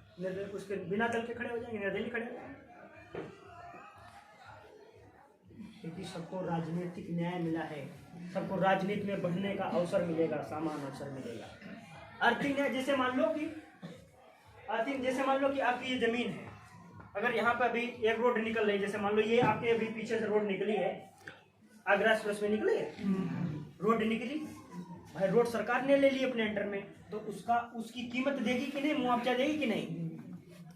उसके बिना दल के खड़े हो जाएंगे, निर्दलीय खड़े हो जाएंगे। क्योंकि सबको राजनीतिक न्याय मिला है, सबको राजनीति में बढ़ने का अवसर मिलेगा, समान अवसर मिलेगा। आर्थिक न्याय, जैसे मान लो कि आपकी ये जमीन है, अगर यहाँ पे अभी एक रोड निकल रही है, जैसे मान लो ये आपके अभी पीछे से रोड निकली है, आगरा एक्सप्रेस में निकली है, रोड निकली भाई, रोड सरकार ने ले ली अपने अंडर में, तो उसकी कीमत देगी कि नहीं, मुआवजा देगी कि नहीं?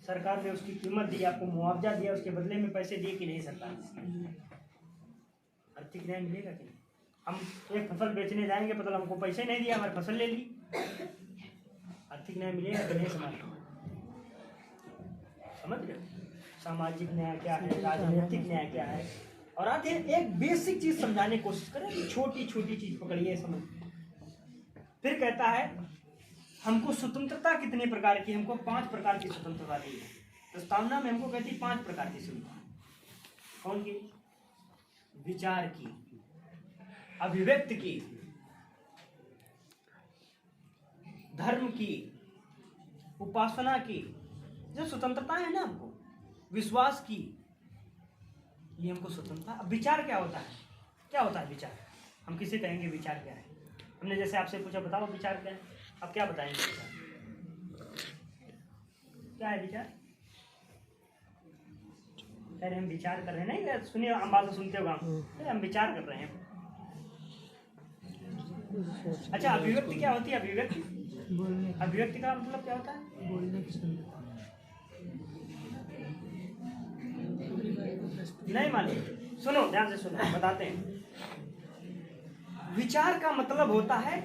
सरकार ने उसकी कीमत दी, आपको मुआवजा दिया, उसके बदले में पैसे दिए कि नहीं सरकार? आर्थिक न्याय मिलेगा कि नहीं? हम एक फसल बेचने जाएंगे, पता हमको पैसे नहीं दिया, हमारी फसल ले ली, आर्थिक न्याय मिलेगा कि नहीं? समझ रहे? सामाजिक न्याय क्या है, राजनीतिक न्याय क्या है। और आते एक बेसिक चीज समझाने की कोशिश करें, छोटी छोटी चीज पकड़िए, समझ। फिर कहता है हमको स्वतंत्रता कितने प्रकार की? हमको 5 प्रकार की स्वतंत्रता दी है। प्रस्तावना में हमको कहती है 5 प्रकार की स्वतंत्रता। कौन की? विचार की, अभिव्यक्ति की, धर्म की, उपासना की, जो स्वतंत्रता है ना हमको, विश्वास की, ये हमको स्वतंत्रता। अब विचार क्या होता है? क्या होता है विचार? हम किसे कहेंगे विचार क्या है? हमने जैसे आपसे पूछा बताओ विचार क्या है, अब क्या बताएंगे विचार क्या है? विचार कह रहे हम विचार कर रहे हैं, नहीं सुनिए, हम बात सुनते हो हम विचार कर रहे हैं। अच्छा, अभिव्यक्ति क्या होती है? अभिव्यक्ति का मतलब क्या होता है? बोलने की नहीं मालूम? सुनो, ध्यान से सुनो, बताते हैं। विचार का मतलब होता है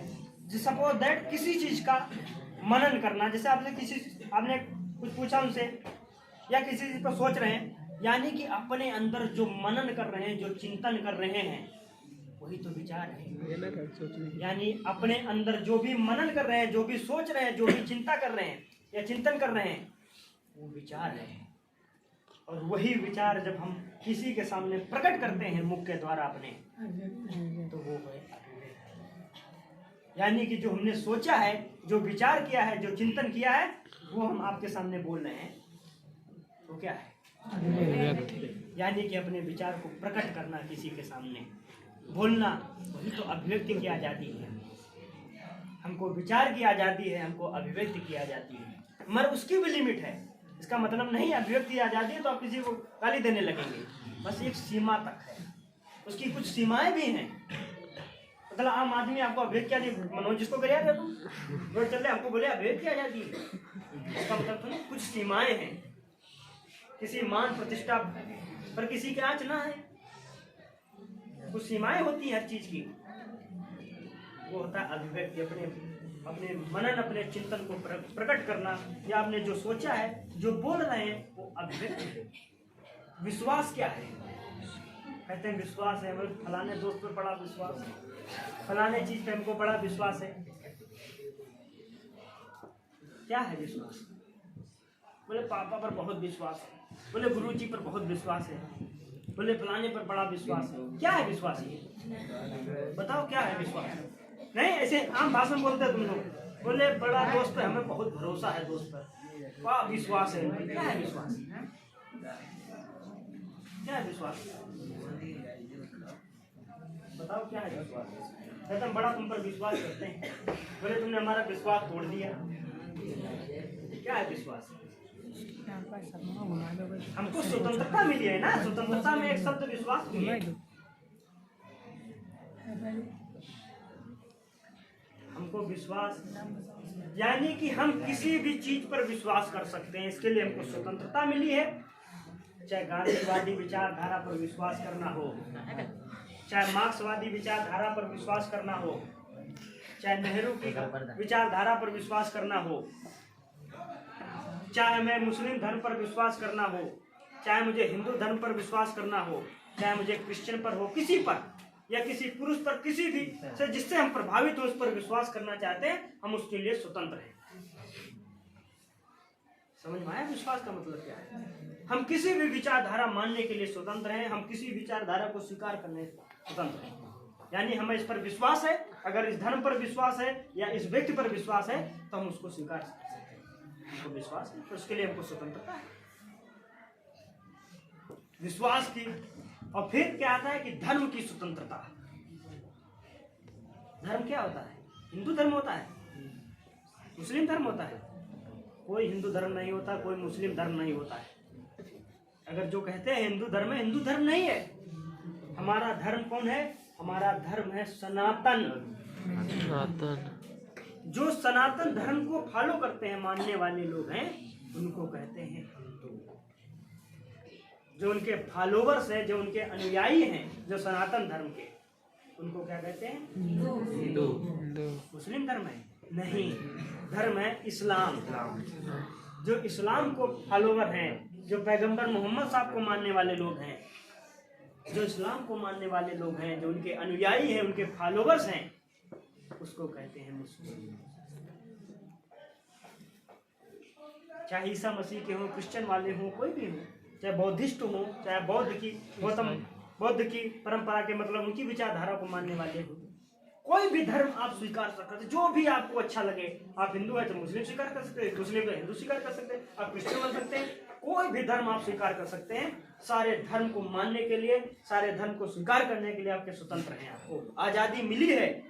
सपोज दैट किसी चीज का मनन करना। जैसे आपने कुछ पूछा उनसे, या किसी चीज पर सोच रहे हैं, यानी कि अपने अंदर जो मनन कर रहे हैं, जो चिंतन कर रहे हैं, वही तो विचार है। यानी अपने अंदर जो भी मनन कर रहे हैं, जो भी सोच रहे हैं, जो भी चिंता कर रहे हैं या चिंतन कर रहे हैं, वो विचार है। और वही विचार जब हम किसी के सामने प्रकट करते हैं मुख के द्वारा अपने, तो वो है अभिव्यक्ति। यानी कि जो हमने सोचा है, जो विचार किया है, जो चिंतन किया है, वो हम आपके सामने बोल रहे हैं, तो क्या है? यानी कि अपने विचार को प्रकट करना, किसी के सामने बोलना, वही तो अभिव्यक्ति की आजादी है। हमको विचार की आजादी है, हमको अभिव्यक्ति की आजादी है, मगर उसकी भी लिमिट है। इसका मतलब नहीं अभिव्यक्ति आजादी है तो आप किसी को गाली देने लगेंगे, बस एक सीमा तक है, उसकी कुछ सीमाएं भी हैं। मतलब आम आदमी आपको अभिव्यक्ति आजादी, मनोज जिसको करिए तुम रोड चल रहे, हमको बोले अभिव्यक्ति आजादी, इसका मतलब तो नहीं, कुछ सीमाएं हैं। किसी मान प्रतिष्ठा पर किसी के आँच ना है, कुछ सीमाएं होती है हर चीज की। वो होता है अभिव्यक्ति, अपने मनन, अपने चिंतन को प्रकट करना, या आपने जो सोचा है, जो बोल रहे हैं, वो अभिव्यक्ति है। विश्वास क्या है? कहते हैं विश्वास है, फलाने दोस्त पर बड़ा विश्वास है, फलाने चीज पे हमको बड़ा विश्वास है। क्या है विश्वास? बोले पापा पर बहुत विश्वास है, बोले गुरु जी पर बहुत विश्वास है, बोले फलाने पर बड़ा विश्वास है। क्या है विश्वास? ये बताओ क्या है विश्वास? नहीं, ऐसे आम भाषण बोलते हैं तुम लोग, बोले बड़ा दोस्त पे हमें बहुत भरोसा है, दोस्त पर वाह विश्वास है। क्या है विश्वास? क्या है विश्वास? बताओ क्या है विश्वास? हम बड़ा तुम पर विश्वास करते हैं, बोले तुमने हमारा विश्वास तोड़ दिया, क्या है विश्वास? हमको स्वतंत्रता मिली है ना, स्वतंत्रता में एक शब्द विश्वास भी है। हमको विश्वास यानी कि हम किसी भी चीज पर विश्वास कर सकते हैं, इसके लिए हमको स्वतंत्रता मिली है। चाहे गांधीवादी विचारधारा पर विश्वास करना हो, चाहे मार्क्सवादी विचारधारा पर विश्वास करना हो, चाहे नेहरू की विचारधारा पर विश्वास करना हो, चाहे मैं मुस्लिम धर्म पर विश्वास करना हो, चाहे मुझे हिंदू धर्म पर विश्वास करना हो, चाहे मुझे क्रिश्चियन पर हो, किसी पर या किसी पुरुष पर, किसी भी से जिससे हम प्रभावित हो उस पर विश्वास करना चाहते हैं, हम उसके लिए स्वतंत्र हैं। समझ में आया विश्वास का मतलब क्या है? हम किसी भी विचारधारा मानने के लिए स्वतंत्र हैं, हम किसी विचारधारा को स्वीकार करने स्वतंत्र हैं। यानी हमें इस पर विश्वास है, अगर इस धर्म पर विश्वास है या इस व्यक्ति पर विश्वास है तो हम उसको स्वीकार कर सकते हैं। हमको विश्वास है तो उसके लिए हमको स्वतंत्रता है विश्वास की। और फिर क्या आता है कि धर्म की स्वतंत्रता। धर्म क्या होता है? हिंदू धर्म होता है, मुस्लिम धर्म होता है? कोई हिंदू धर्म नहीं होता, कोई मुस्लिम धर्म नहीं होता है। अगर जो कहते हैं हिंदू धर्म है, हिंदू धर्म नहीं है। हमारा धर्म कौन है? हमारा धर्म है सनातन। जो सनातन धर्म को फॉलो करते हैं, मानने वाले लोग हैं, उनको कहते हैं हिंदू। जो उनके फॉलोवर्स हैं, जो उनके अनुयायी हैं, जो सनातन धर्म के, उनको क्या कहते हैं? हिंदू। मुस्लिम धर्म है? नहीं, धर्म है इस्लाम। जो इस्लाम को फॉलोवर हैं, जो पैगंबर मोहम्मद साहब को मानने वाले लोग हैं, जो इस्लाम को मानने वाले लोग हैं, जो उनके अनुयायी हैं, उनके फॉलोवर्स हैं, उसको कहते हैं मुस्लिम। चाहे ईसा मसीह के हों, क्रिश्चियन वाले हों, कोई भी हो, चाहे बौद्धिस्ट हो, चाहे बौद्ध की परंपरा के मतलब उनकी विचारधारा को मानने वाले हो, कोई भी धर्म आप स्वीकार कर सकते, जो भी आपको अच्छा लगे। आप हिंदू है तो मुस्लिम स्वीकार कर सकते हैं, मुस्लिम तो हिंदू स्वीकार कर सकते हैं, आप क्रिश्चियन बन सकते हैं, कोई भी धर्म आप स्वीकार कर सकते हैं। सारे धर्म को मानने के लिए, सारे धर्म को स्वीकार करने के लिए आपके स्वतंत्र हैं। आपको आजादी मिली है,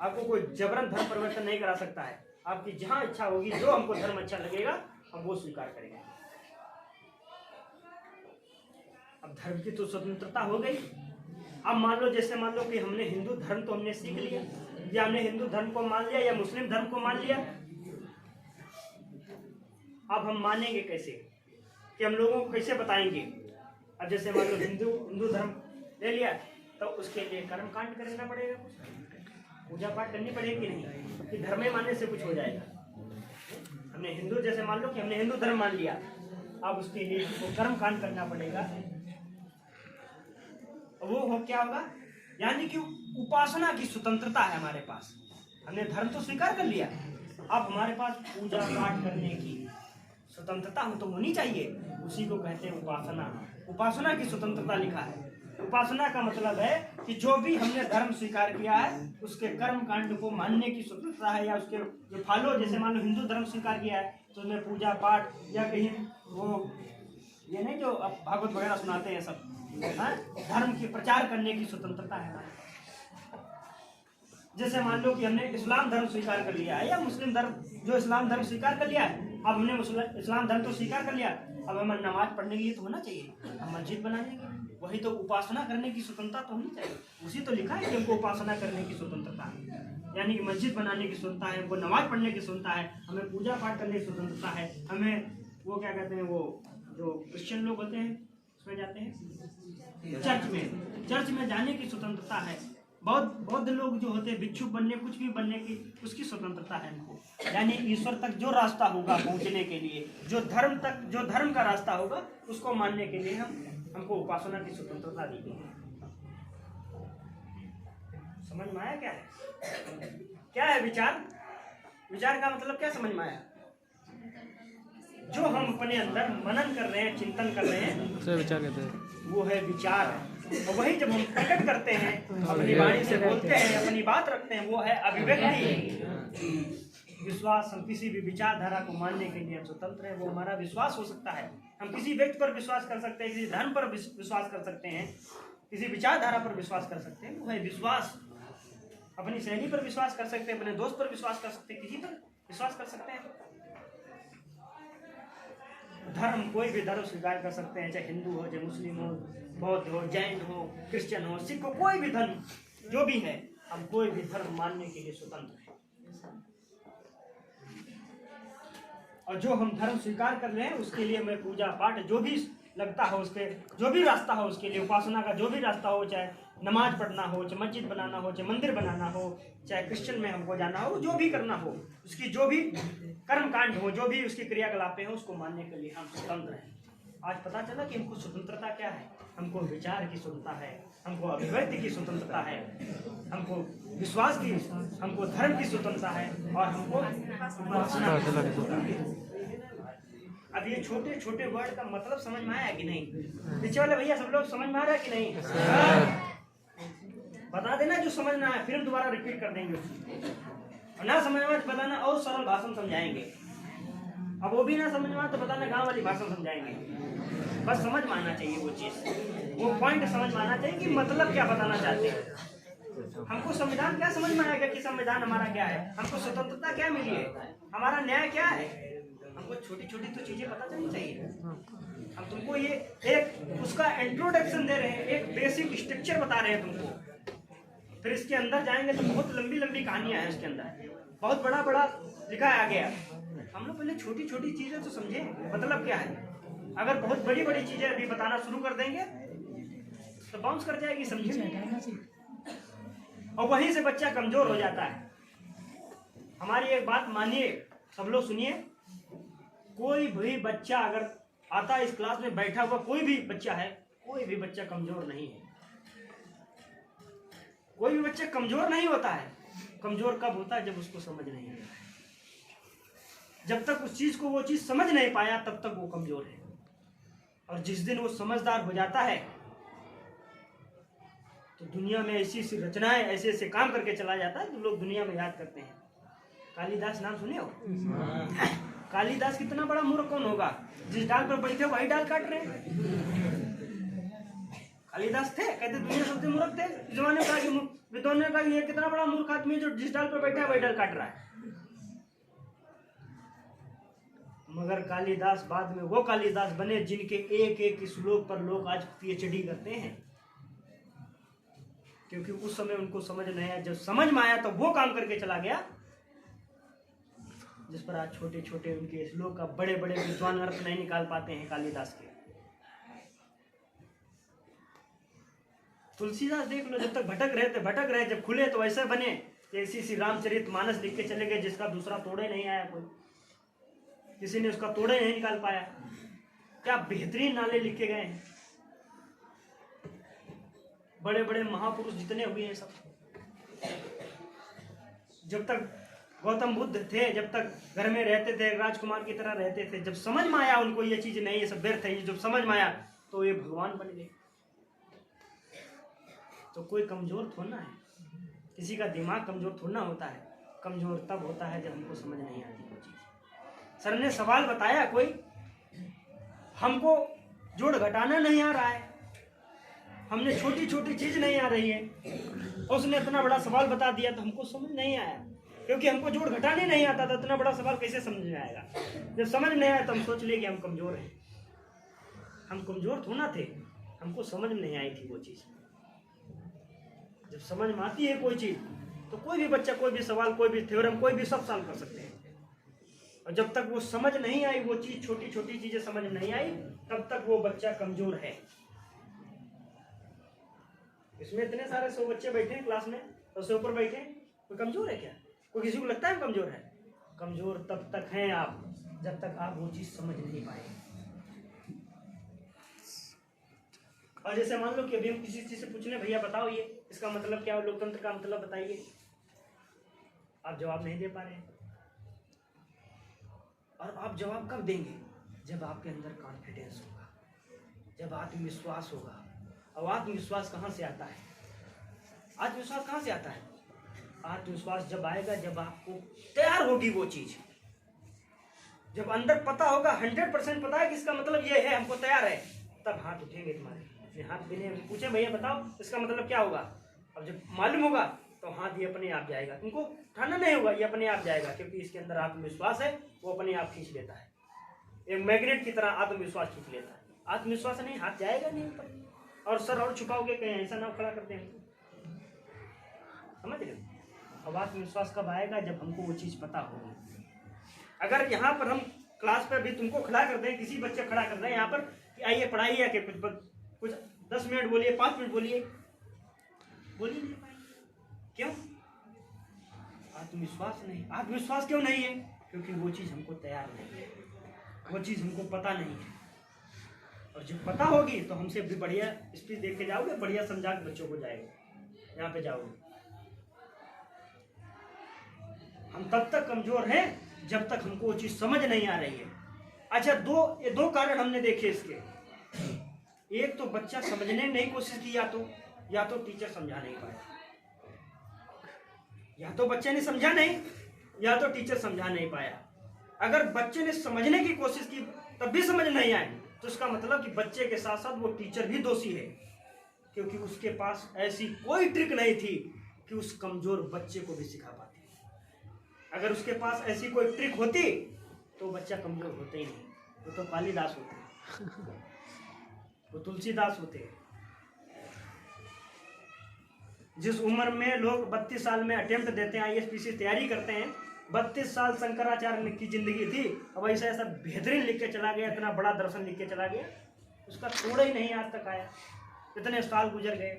आपको कोई जबरन धर्म परिवर्तन नहीं करा सकता है। आपकी जहां इच्छा होगी, जो हमको धर्म अच्छा लगेगा हम वो स्वीकार करेंगे। अब धर्म की तो स्वतंत्रता हो गई। अब मान लो, जैसे मान लो कि हमने हिंदू धर्म तो हमने सीख लिया, या हमने हिंदू धर्म को मान लिया या मुस्लिम धर्म को मान लिया। अब हम मानेंगे कैसे, कि हम लोगों को कैसे बताएंगे? अब जैसे मान लो हिंदू धर्म ले लिया, तो उसके लिए कर्म कांड करना पड़ेगा, पूजा पाठ करनी पड़ेगी नहीं कि धर्म मानने से कुछ हो जाएगा। हमने हिंदू, जैसे मान लो कि हमने हिंदू धर्म मान लिया, अब उसके लिए वो कर्म कांड करना पड़ेगा। वो हो क्या होगा? यानी कि उपासना की स्वतंत्रता है हमारे पास। हमने धर्म तो स्वीकार कर लिया, अब हमारे पास पूजा पाठ करने की स्वतंत्रता हम तो होनी चाहिए। उसी को कहते हैं उपासना। उपासना की स्वतंत्रता लिखा है। उपासना का मतलब है कि जो भी हमने धर्म स्वीकार किया है, उसके कर्म कांड को मानने की स्वतंत्रता है, या उसके जो फॉलो, जैसे मान लो हिंदू धर्म स्वीकार किया है तो उसमें पूजा पाठ या कहीं वो ये नहीं जो अब भागवत वगैरह सुनाते हैं सब, धर्म के प्रचार करने की स्वतंत्रता है। जैसे मान लो कि हमने इस्लाम धर्म स्वीकार कर लिया है, या मुस्लिम धर्म, जो इस्लाम धर्म स्वीकार कर लिया है, अब हमने इस्लाम धर्म तो स्वीकार कर लिया, अब हमें नमाज पढ़ने के लिए तो होना चाहिए, हम मस्जिद बना देंगे। वही तो उपासना करने की स्वतंत्रता तो होनी चाहिए। उसी तो लिखा है कि हमको उपासना करने की स्वतंत्रता है, यानी कि मस्जिद बनाने की स्वतंत्रता है, हमको नमाज पढ़ने की स्वतंत्रता है, हमें पूजा पाठ करने की स्वतंत्रता है, हमें वो क्या कहते हैं, वो जो क्रिश्चियन लोग होते हैं उसमें जाते हैं चर्च में जाने की स्वतंत्रता है। बौद्ध लोग जो होते हैं भिक्षुक बनने, कुछ भी बनने की, उसकी स्वतंत्रता है हमको। यानी ईश्वर तक जो रास्ता होगा पहुंचने के लिए, जो धर्म का रास्ता होगा, उसको मानने के लिए हमको उपासना की स्वतंत्रता दी गई है। समझ में आया? क्या है विचार? विचार का मतलब क्या समझ में आया? जो हम अपने अंदर मनन कर रहे हैं, चिंतन कर रहे हैं, उसे विचार कहते हैं। वो है विचार। और वही जब हम प्रकट करते हैं, अपनी वाणी से बोलते हैं, अपनी बात रखते हैं, वो है अभिव्यक्ति। विश्वास, हम किसी भी विचारधारा को मानने के लिए हम स्वतंत्र हैं। वो हमारा विश्वास हो सकता है। हम किसी व्यक्ति पर विश्वास कर सकते हैं, किसी धर्म पर विश्वास कर सकते हैं, किसी विचारधारा पर विश्वास कर सकते हैं, वो है विश्वास। अपनी शैली पर विश्वास कर सकते हैं, अपने दोस्त पर विश्वास कर सकते हैं, किसी पर विश्वास कर सकते हैं। धर्म कोई भी धर्म स्वीकार कर सकते हैं, चाहे हिंदू हो, चाहे मुस्लिम हो, बौद्ध हो, जैन हो, क्रिश्चियन हो, सिख हो, कोई भी धर्म जो भी है, हम कोई भी धर्म मानने के लिए स्वतंत्र हैं। और जो हम धर्म स्वीकार कर रहे हैं उसके लिए हमें पूजा पाठ जो भी लगता हो, उसके जो भी रास्ता हो, उसके लिए उपासना का जो भी रास्ता हो, चाहे नमाज पढ़ना हो, चाहे मस्जिद बनाना हो, चाहे मंदिर बनाना हो, चाहे क्रिश्चियन में हमको जाना हो, जो भी करना हो, उसकी जो भी कर्मकांड हो, जो भी उसकी क्रियाकलापें हो, उसको मानने के लिए हम स्वतंत्र हैं। आज पता चला कि हमको स्वतंत्रता क्या है। हमको विचार की स्वतंत्रता है, हमको अभिव्यक्ति की स्वतंत्रता है, हमको विश्वास की, हमको धर्म की स्वतंत्रता है, और हमको उपासना की स्वतंत्रता है। अब ये छोटे छोटे वर्ड का मतलब समझ में आया कि नहीं? पीछे वाले भैया सब लोग समझ में आ रहा है कि नहीं? बता देना जो समझ में आया, फिर हम दोबारा रिपीट कर देंगे। और ना समझ में बताना और सरल भाषा समझाएंगे। अब वो भी ना समझ में आए तो बताना गांव वाली भाषा समझाएंगे। बस समझ में आना चाहिए वो चीज, वो पॉइंट समझ में आना चाहिए कि मतलब क्या बताना चाहते हैं। हमको संविधान क्या समझ में आएगा कि संविधान हमारा क्या है, हमको स्वतंत्रता क्या मिली है, हमारा न्याय क्या है। हमको छोटी छोटी तो चीजें पता चलनी चाहिए। हम तुमको ये एक उसका इंट्रोडक्शन दे रहे हैं, एक बेसिक स्ट्रक्चर बता रहे हैं तुमको। फिर इसके अंदर जाएंगे तो बहुत लंबी लंबी कहानियां हैं इसके अंदर, बहुत बड़ा बड़ा लिखा आ गया। हम लोग पहले छोटी छोटी चीजें तो समझे मतलब क्या है। अगर बहुत बड़ी बड़ी चीजें अभी बताना शुरू कर देंगे तो बाउंस कर जाएगी, समझे। और वहीं से बच्चा कमजोर हो जाता है। हमारी एक बात मानिए, सब लोग सुनिए, कोई भी बच्चा अगर आता है इस क्लास में बैठा हुआ, कोई भी बच्चा है, कोई भी बच्चा कमजोर नहीं है। कोई भी बच्चा कमजोर नहीं होता है। कमजोर कब होता है? जब उसको समझ नहीं आता है। जब तक उस चीज को वो चीज समझ नहीं पाया तब तक वो कमजोर है। और जिस दिन वो समझदार हो जाता है तो दुनिया में ऐसी ऐसी रचनाएं, ऐसे ऐसे काम करके चला जाता है जो लोग दुनिया में याद करते हैं। कालिदास नाम सुने हो? कालिदास कितना बड़ा मूर्ख कौन होगा? जिस डाल पर बैठे वही डाल काट रहे हैं। कालिदास थे, कहते दुनिया सबसे मूर्ख थे। इस जमाने में कहा कि विद्वान ने कहा ये कितना बड़ा मूर्ख आदमी जो जिस डाल पर बैठा है वही डाल काट रहा है। मगर कालिदास बाद में वो कालिदास बने जिनके एक एक श्लोक पर लोग आज पीएचडी करते हैं, क्योंकि उस समय उनको समझ नहीं आया। जब समझ में आया तो वो काम करके चला गया जिस पर आज छोटे छोटे उनके श्लोक का बड़े बड़े विद्वान अर्थ नहीं निकाल पाते हैं कालिदास के। तुलसीदास देख लो, जब तक भटक रहे, जब खुले तो ऐसे बने ऐसी सी रामचरितमानस लिख के चले गए जिसका दूसरा तोड़े नहीं आया, कोई किसी ने उसका तोड़े नहीं निकाल पाया। क्या बेहतरीन नाले लिखे गए हैं। बड़े बड़े महापुरुष जितने हुए हैं सब, जब तक गौतम बुद्ध थे, जब तक घर में रहते थे, राजकुमार की तरह रहते थे, जब समझ में आया उनको ये चीज नहीं, ये सब व्यर्थ है, जब समझ में आया तो ये भगवान बन गए। तो कोई कमजोर थोड़ा है, किसी का दिमाग कमजोर थोड़ा होता है। कमजोर तब होता है जब हमको समझ नहीं आती कोई चीज। सर ने सवाल बताया कोई, हमको जोड़ घटाना नहीं आ रहा है, हमने छोटी छोटी चीज नहीं आ रही है, उसने इतना बड़ा सवाल बता दिया तो हमको समझ नहीं आया, क्योंकि हमको जोड़ घटाने नहीं आता था। इतना बड़ा सवाल कैसे समझ में आएगा? जब समझ नहीं आया तो हम सोच लिए कि हम कमजोर हैं। हम कमजोर थोड़ा थे, हमको समझ में नहीं आई थी वो चीज। जब समझ में आती है कोई चीज तो कोई भी बच्चा कोई भी सवाल, कोई भी थ्योरम, कोई भी सब सॉल्व कर सकते हैं। और जब तक वो समझ नहीं आई, वो चीज छोटी छोटी चीजें समझ नहीं आई, तब तक वो बच्चा कमजोर है। इसमें इतने सारे 100 बच्चे बैठे हैं क्लास में, तो 100 ऊपर बैठे, कोई कमजोर है क्या? कोई किसी को लगता है कमजोर है? कमजोर तब तक हैं आप जब तक आप वो चीज समझ नहीं पाए। और जैसे मान लो कि अभी हम किसी चीज से पूछने, भैया बताओ ये इसका मतलब क्या है, लोकतंत्र का मतलब बताइए, आप जवाब नहीं दे पा रहे हैं। और आप जवाब कब देंगे? जब आपके अंदर कॉन्फिडेंस होगा, जब आत्मविश्वास होगा। और आत्मविश्वास कहाँ से आता है? आत्मविश्वास कहाँ से आता है? आत्मविश्वास जब आएगा जब आपको तैयार होगी वो चीज, जब अंदर पता होगा, 100% पता है कि इसका मतलब ये है, हमको तैयार है, तब हाथ उठेंगे तुम्हारे। हाथ बिने पूछे भैया बताओ इसका मतलब क्या होगा, अब जब मालूम होगा तो हाथ ये अपने आप जाएगा, इनको उठाना नहीं होगा, ये अपने आप जाएगा, क्योंकि इसके अंदर आत्मविश्वास है, वो अपने आप खींच लेता है। एक मैग्नेट की तरह आत्मविश्वास खींच लेता है। आत्मविश्वास नहीं, हाथ जाएगा नहीं ऊपर, और सर और छुपाओगे कहीं ऐसा ना खड़ा करते हैं, समझ रहे हो। अब आत्मविश्वास कब आएगा, जब हमको वो चीज़ पता होगी। अगर यहाँ पर हम क्लास पर भी तुमको खड़ा कर दें, किसी बच्चे खड़ा कर दें यहाँ पर कि आइए पढ़ाइए, कि कुछ 10 मिनट बोलिए, 5 मिनट बोलिए, बोलिए नहीं पाएंगे। क्यों? आत्मविश्वास नहीं। आत्मविश्वास क्यों नहीं है? क्योंकि वो चीज़ हमको तैयार नहीं है, वो चीज़ हमको पता नहीं है। और जब पता होगी तो हमसे भी बढ़िया स्पीच देख के जाओगे, बढ़िया समझा के बच्चों को जाएगा, यहाँ पे जाओगे। हम तब तक कमजोर हैं जब तक हमको वो चीज़ समझ नहीं आ रही है। अच्छा, दो कारण हमने देखे इसके। एक तो बच्चा समझने नहीं कोशिश की, या तो टीचर समझा नहीं पाया, या तो बच्चे ने समझा नहीं, या तो टीचर समझा नहीं पाया। अगर बच्चे ने समझने की कोशिश की तब भी समझ नहीं आए, तो इसका मतलब कि बच्चे के साथ साथ वो टीचर भी दोषी है, क्योंकि उसके पास ऐसी कोई ट्रिक नहीं थी कि उस कमजोर बच्चे को भी सिखा पाते। अगर उसके पास ऐसी कोई ट्रिक होती तो बच्चा कमजोर होता ही नहीं, वो तो कालिदास होते, वो तुलसीदास होते। जिस उम्र में लोग 32 साल में अटेम्प्ट देते हैं, ISPC तैयारी करते हैं, 32 साल शंकराचार्य की जिंदगी थी। अब ऐसा बेहतरीन लिख के चला गया, इतना बड़ा दर्शन लिख के चला गया, उसका थोड़ा ही नहीं आज तक आया। इतने साल गुजर गए।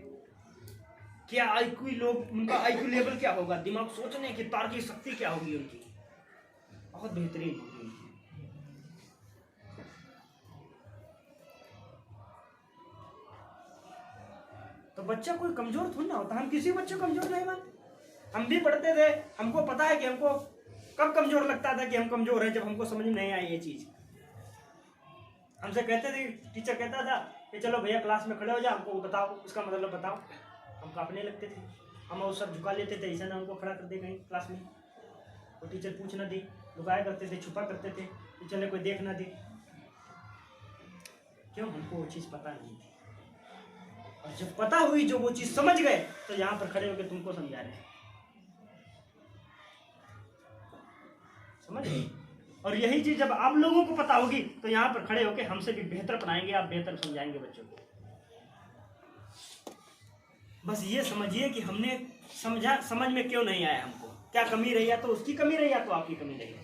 क्या उनका IQ लेवल क्या होगा, दिमाग सोचने की तार्किक शक्ति क्या होगी उनकी, बहुत बेहतरीन होगी उनकी। तो बच्चा कोई कमजोर थोड़ा ना होता, हम किसी बच्चे को कमजोर नहीं मानते। हम भी पढ़ते थे, हमको पता है कि हमको कब कमजोर लगता था कि हम कमजोर हैं, जब हमको समझ में नहीं आई ये चीज। हमसे कहते थे, टीचर कहता था कि चलो भैया क्लास में खड़े हो जाओ, हमको बताओ इसका मतलब बताओ, हम कांपने लगते थे। हम वो सब झुका लेते थे, ऐसा ना हमको खड़ा कर दे कहीं क्लास में, वो टीचर पूछ ना दे, लुकाया करते थे, छुपा करते थे, टीचर ने कोई देख ना दे। क्यों? हमको वो चीज़ पता नहीं थी। और जब पता हुई, जो वो चीज़ समझ गए, तो यहाँ पर खड़े होकर तुमको समझा रहे हैं, समझ गए। और यही चीज़ जब आप लोगों को पता होगी तो यहाँ पर खड़े होकर हमसे भी बेहतर पढ़ाएंगे, आप बेहतर समझाएंगे बच्चों को। बस ये समझिए कि हमने समझ में क्यों नहीं आया, हमको क्या कमी रही, या तो उसकी कमी रही, या तो आपकी कमी रही,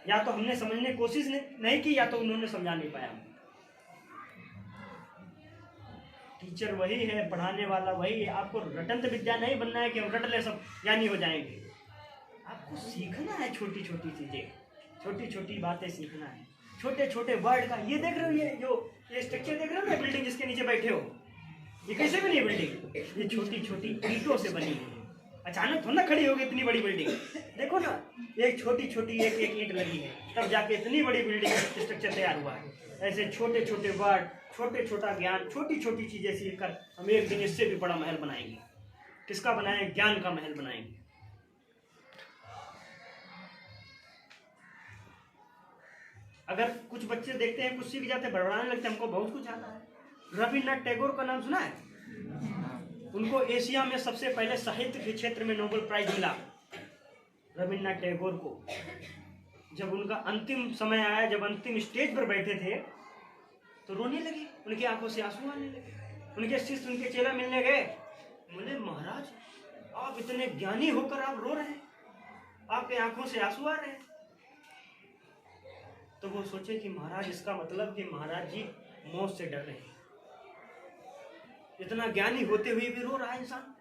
या तो हमने समझने की कोशिश नहीं की, या तो उन्होंने समझा नहीं पाया। टीचर वही है, पढ़ाने वाला वही है। आपको रटंत विद्या नहीं बनना है कि हम रट ले सब ज्ञानी हो जाएंगे। आपको सीखना है छोटी छोटी चीजें, छोटी छोटी बातें सीखना है, छोटे छोटे वर्ड का। ये देख रहे हो, ये स्ट्रक्चर देख रहे हो ना, बिल्डिंग जिसके नीचे बैठे हो, ये कैसे बनी बिल्डिंग? ये छोटी छोटी ईंटों से बनी है। अचानक थोड़ा खड़ी होगी इतनी बड़ी बिल्डिंग। देखो ना, एक छोटी छोटी एक ईंट लगी है, तब जाके इतनी बड़ी बिल्डिंग स्ट्रक्चर तैयार हुआ है। ऐसे छोटे छोटे वर्ड, छोटे छोटा ज्ञान, छोटी छोटी चीजें सीखकर हम एक दिन इससे भी बड़ा महल बनाएंगे। किसका बनाएंगे? ज्ञान का महल बनाएंगे। अगर कुछ बच्चे देखते हैं, कुछ सीख जाते हैं, बड़बड़ाने लगते हैं, हमको बहुत कुछ आता है। रविन्द्रनाथ टैगोर का नाम सुना है? उनको एशिया में सबसे पहले साहित्य के क्षेत्र में नोबेल प्राइज मिला। रविन्द्रनाथ टैगोर को जब उनका अंतिम समय आया, जब अंतिम स्टेज पर बैठे थे, तो रोने लगे, उनकी आंखों से आंसू आने लगे। उनके शिष्य, उनके चेला मिलने गए, बोले महाराज आप इतने ज्ञानी होकर आप रो रहे हैं, आपके आंखों से आंसू आ रहे हैं। तो वो सोचे कि महाराज इसका मतलब कि महाराज जी मौत से डर रहे हैं, इतना ज्ञानी होते हुए भी रो रहा है इंसान।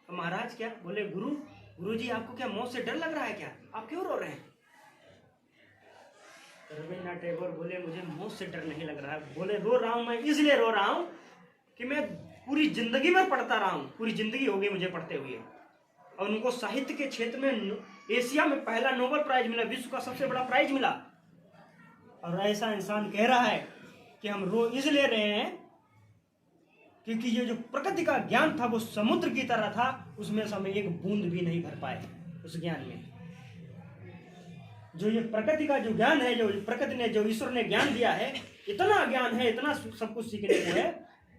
तो महाराज क्या बोले, गुरु जी आपको क्या मौत से डर लग रहा है क्या, आप क्यों रो रहे हैं? रविन्द्रनाथ टैगोर बोले मुझे मौत से डर नहीं लग रहा है, बोले रो रहा हूं मैं इसलिए रो रहा हूं कि मैं पूरी जिंदगी में पढ़ता रहा हूं, पूरी जिंदगी हो गई मुझे पढ़ते हुए, और उनको साहित्य के क्षेत्र में एशिया में पहला नोबेल प्राइज मिला, विश्व का सबसे बड़ा प्राइज मिला। और ऐसा इंसान कह रहा है कि हम रो इसलिए रहे हैं क्योंकि ये जो प्रकृति का ज्ञान था वो समुद्र की तरह था, उसमें से हमें एक बूंद भी नहीं भर पाए। उस ज्ञान में जो ये प्रकृति का जो ज्ञान है, जो प्रकृति ने, जो ईश्वर ने ज्ञान दिया है, इतना ज्ञान है, इतना सब कुछ सीखने को है,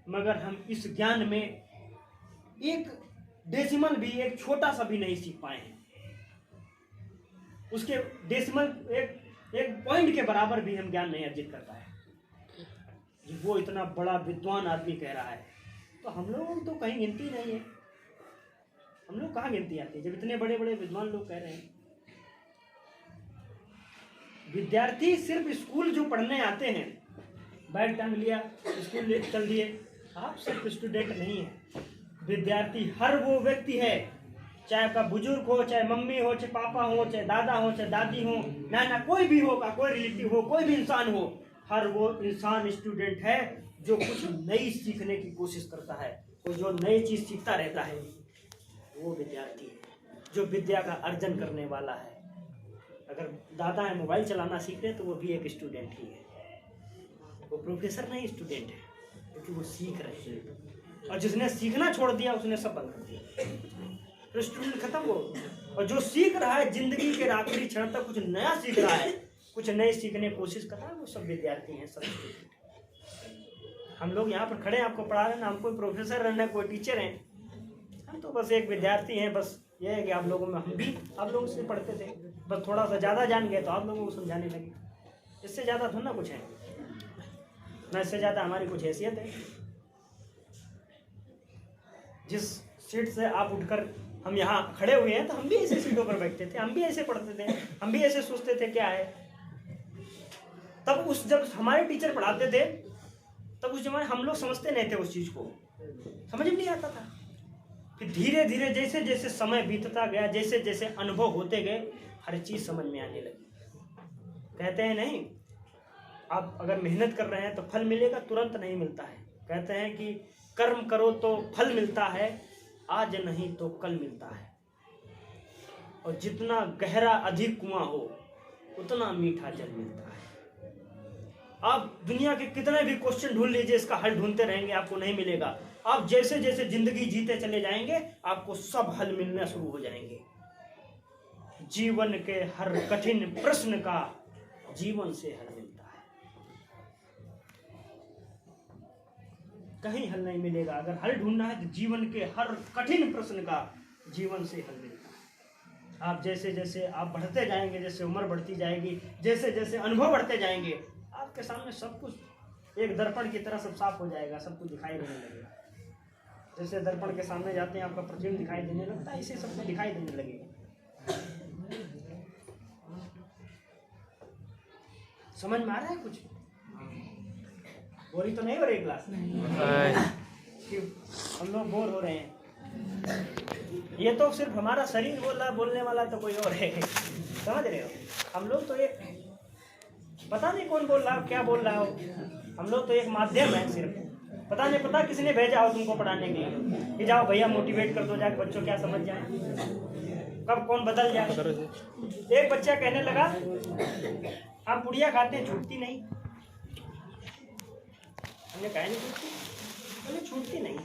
मगर हम इस ज्ञान में एक डेसिमल भी, एक छोटा सा भी नहीं सीख पाए हैं। उसके डेसिमल, एक एक पॉइंट के बराबर भी हम ज्ञान नहीं अर्जित कर पाए। वो इतना बड़ा विद्वान आदमी कह रहा है तो हम लोग तो कहीं गिनती नहीं है। हम लोग कहाँ गिनती आती है जब इतने बड़े बड़े विद्वान लोग कह रहे हैं। विद्यार्थी सिर्फ स्कूल जो पढ़ने आते हैं, बैग टांग लिया स्कूल ले चल दिए, आप सिर्फ स्टूडेंट नहीं है। विद्यार्थी हर वो व्यक्ति है, चाहे आपका बुजुर्ग हो, चाहे मम्मी हो, चाहे पापा हो, चाहे दादा हो, चाहे दादी हो, नाना, कोई भी होगा, कोई रिलेटिव हो, कोई भी इंसान हो, हर वो इंसान स्टूडेंट है जो कुछ नई सीखने की कोशिश करता है, वो जो नई चीज सीखता रहता है, वो विद्यार्थी है जो विद्या का अर्जन करने वाला है। अगर दादा है मोबाइल चलाना सीख रहे तो वो भी एक स्टूडेंट ही है, वो प्रोफेसर नहीं स्टूडेंट है, क्योंकि वो सीख रहे हैं। और जिसने सीखना छोड़ दिया उसने सब बंद कर दिया, तो स्टूडेंट खत्म हो। और जो सीख रहा है जिंदगी के आखिरी क्षण तक कुछ नया सीख रहा है, कुछ नए सीखने की कोशिश कर रहा है, वो सब विद्यार्थी हैं, सब स्टूडेंट। हम लोग यहाँ पर खड़े हैं, आपको पढ़ा रहे हैं ना, हम कोई प्रोफेसर हैं ना कोई टीचर हैं, हम तो बस एक विद्यार्थी हैं। बस ये है कि आप लोगों में, हम भी आप लोगों से पढ़ते थे, बस थोड़ा सा ज़्यादा जान गए तो आप लोगों को समझाने लगे। इससे ज़्यादा थोड़ा ना कुछ है, ना इससे ज़्यादा हमारी कुछ हैसियत है। जिस सीट से आप उठकर हम यहाँ खड़े हुए हैं तो हम भी ऐसे सीटों पर बैठते थे, हम भी ऐसे पढ़ते थे, हम भी ऐसे सोचते थे क्या है। तब उस जब हमारे टीचर पढ़ाते थे तब उस जमाने हम लोग समझते नहीं थे, उस चीज़ को समझ में नहीं आता था। फिर धीरे धीरे जैसे जैसे समय बीतता गया, जैसे जैसे अनुभव होते गए, हर चीज़ समझ में आने लगी। कहते हैं नहीं, आप अगर मेहनत कर रहे हैं तो फल मिलेगा, तुरंत नहीं मिलता है। कहते हैं कि कर्म करो तो फल मिलता है, आज नहीं तो कल मिलता है। और जितना गहरा अधिक कुआं हो उतना मीठा जल मिलता है। आप दुनिया के कितने भी क्वेश्चन ढूंढ लीजिए, इसका हल ढूंढते रहेंगे, आपको नहीं मिलेगा। आप जैसे जैसे जिंदगी जीते चले जाएंगे आपको सब हल मिलना शुरू हो जाएंगे। जीवन के हर कठिन प्रश्न का जीवन से हल मिलता है, कहीं हल नहीं मिलेगा। अगर हल ढूंढना है तो जीवन के हर कठिन प्रश्न का जीवन से हल मिलता है। आप जैसे जैसे आप बढ़ते जाएंगे, जैसे उम्र बढ़ती जाएगी, जैसे जैसे अनुभव बढ़ते जाएंगे, आपके सामने सब कुछ एक दर्पण की तरह सब साफ हो जाएगा, सब कुछ दिखाई देने लगेगा। जैसे दर्पण के सामने जाते हैं आपका प्रतिबिंब दिखाई देने लगता है, इसे सब कुछ दिखाई देने लगेगा। समझ में आ रहा है कुछ? बोरी तो नहीं हो रही क्लास कि हम लोग बोर हो रहे हैं। ये तो सिर्फ हमारा शरीर बोल रहा, बोलने वाला तो कोई और है, समझ रहे हो? हम लोग तो एक, पता नहीं कौन बोल रहा हो, क्या बोल रहा हो, हम लोग तो एक माध्यम है सिर्फ। पता नहीं, पता किसने भेजा हो तुमको पढ़ाने के लिए कि जाओ भैया मोटिवेट कर दो, जाके बच्चों क्या समझ जाए, कब कौन बदल जाए। एक बच्चा कहने लगा आप पुड़िया खाते हैं, छूटती नहीं। हमने कहा नहीं छूटती, हमने छूटती नहीं।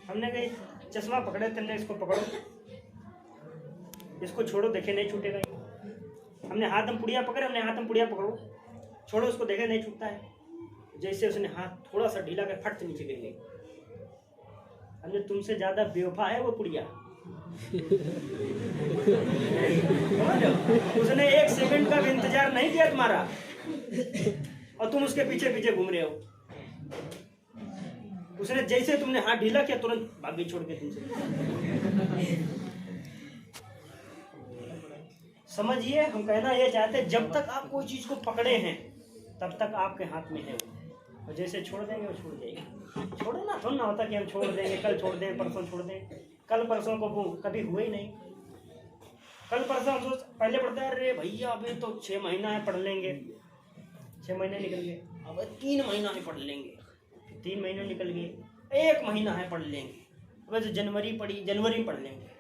हमने कहा चश्मा पकड़े थे, इसको पकड़ो, इसको छोड़ो, देखे नहीं छूटेगा। हमने हाथ में पुड़िया पकड़े, हमने हाथ में पुड़िया पकड़ो, छोड़ो उसको, देखे नहीं छूटता है। जैसे उसने हाथ थोड़ा सा ढीला कर फट से नीचे गिर गई। हमने तुमसे ज्यादा बेवफा है वो पुड़िया। उसने एक सेकंड का भी इंतजार नहीं किया तुम्हारा, और तुम उसके पीछे पीछे घूम रहे हो। उसने जैसे तुमने हाथ ढीला किया तुरंत भाग गई छोड़ के तुमसे। समझिए, हम कहना ये चाहते हैं, जब तक आप कोई चीज को पकड़े हैं तब तक आपके हाथ में है वो, और जैसे छोड़ देंगे वो छूट जाएगी। छोड़ना थोड़ा ना होता कि हम छोड़ देंगे, कल छोड़ देंगे, परसों छोड़ देंगे। कल परसों को वो कभी हुए ही नहीं। कल परसों हम पहले पढ़ते हैं, अरे भैया अभी तो 6 महीना है, पढ़ लेंगे। 6 महीने निकल गए, अब 3 महीना है पढ़ लेंगे। 3 महीने निकल गए, 1 महीना है पढ़ लेंगे। अब जो जनवरी पढ़ी, जनवरी में पढ़ लेंगे।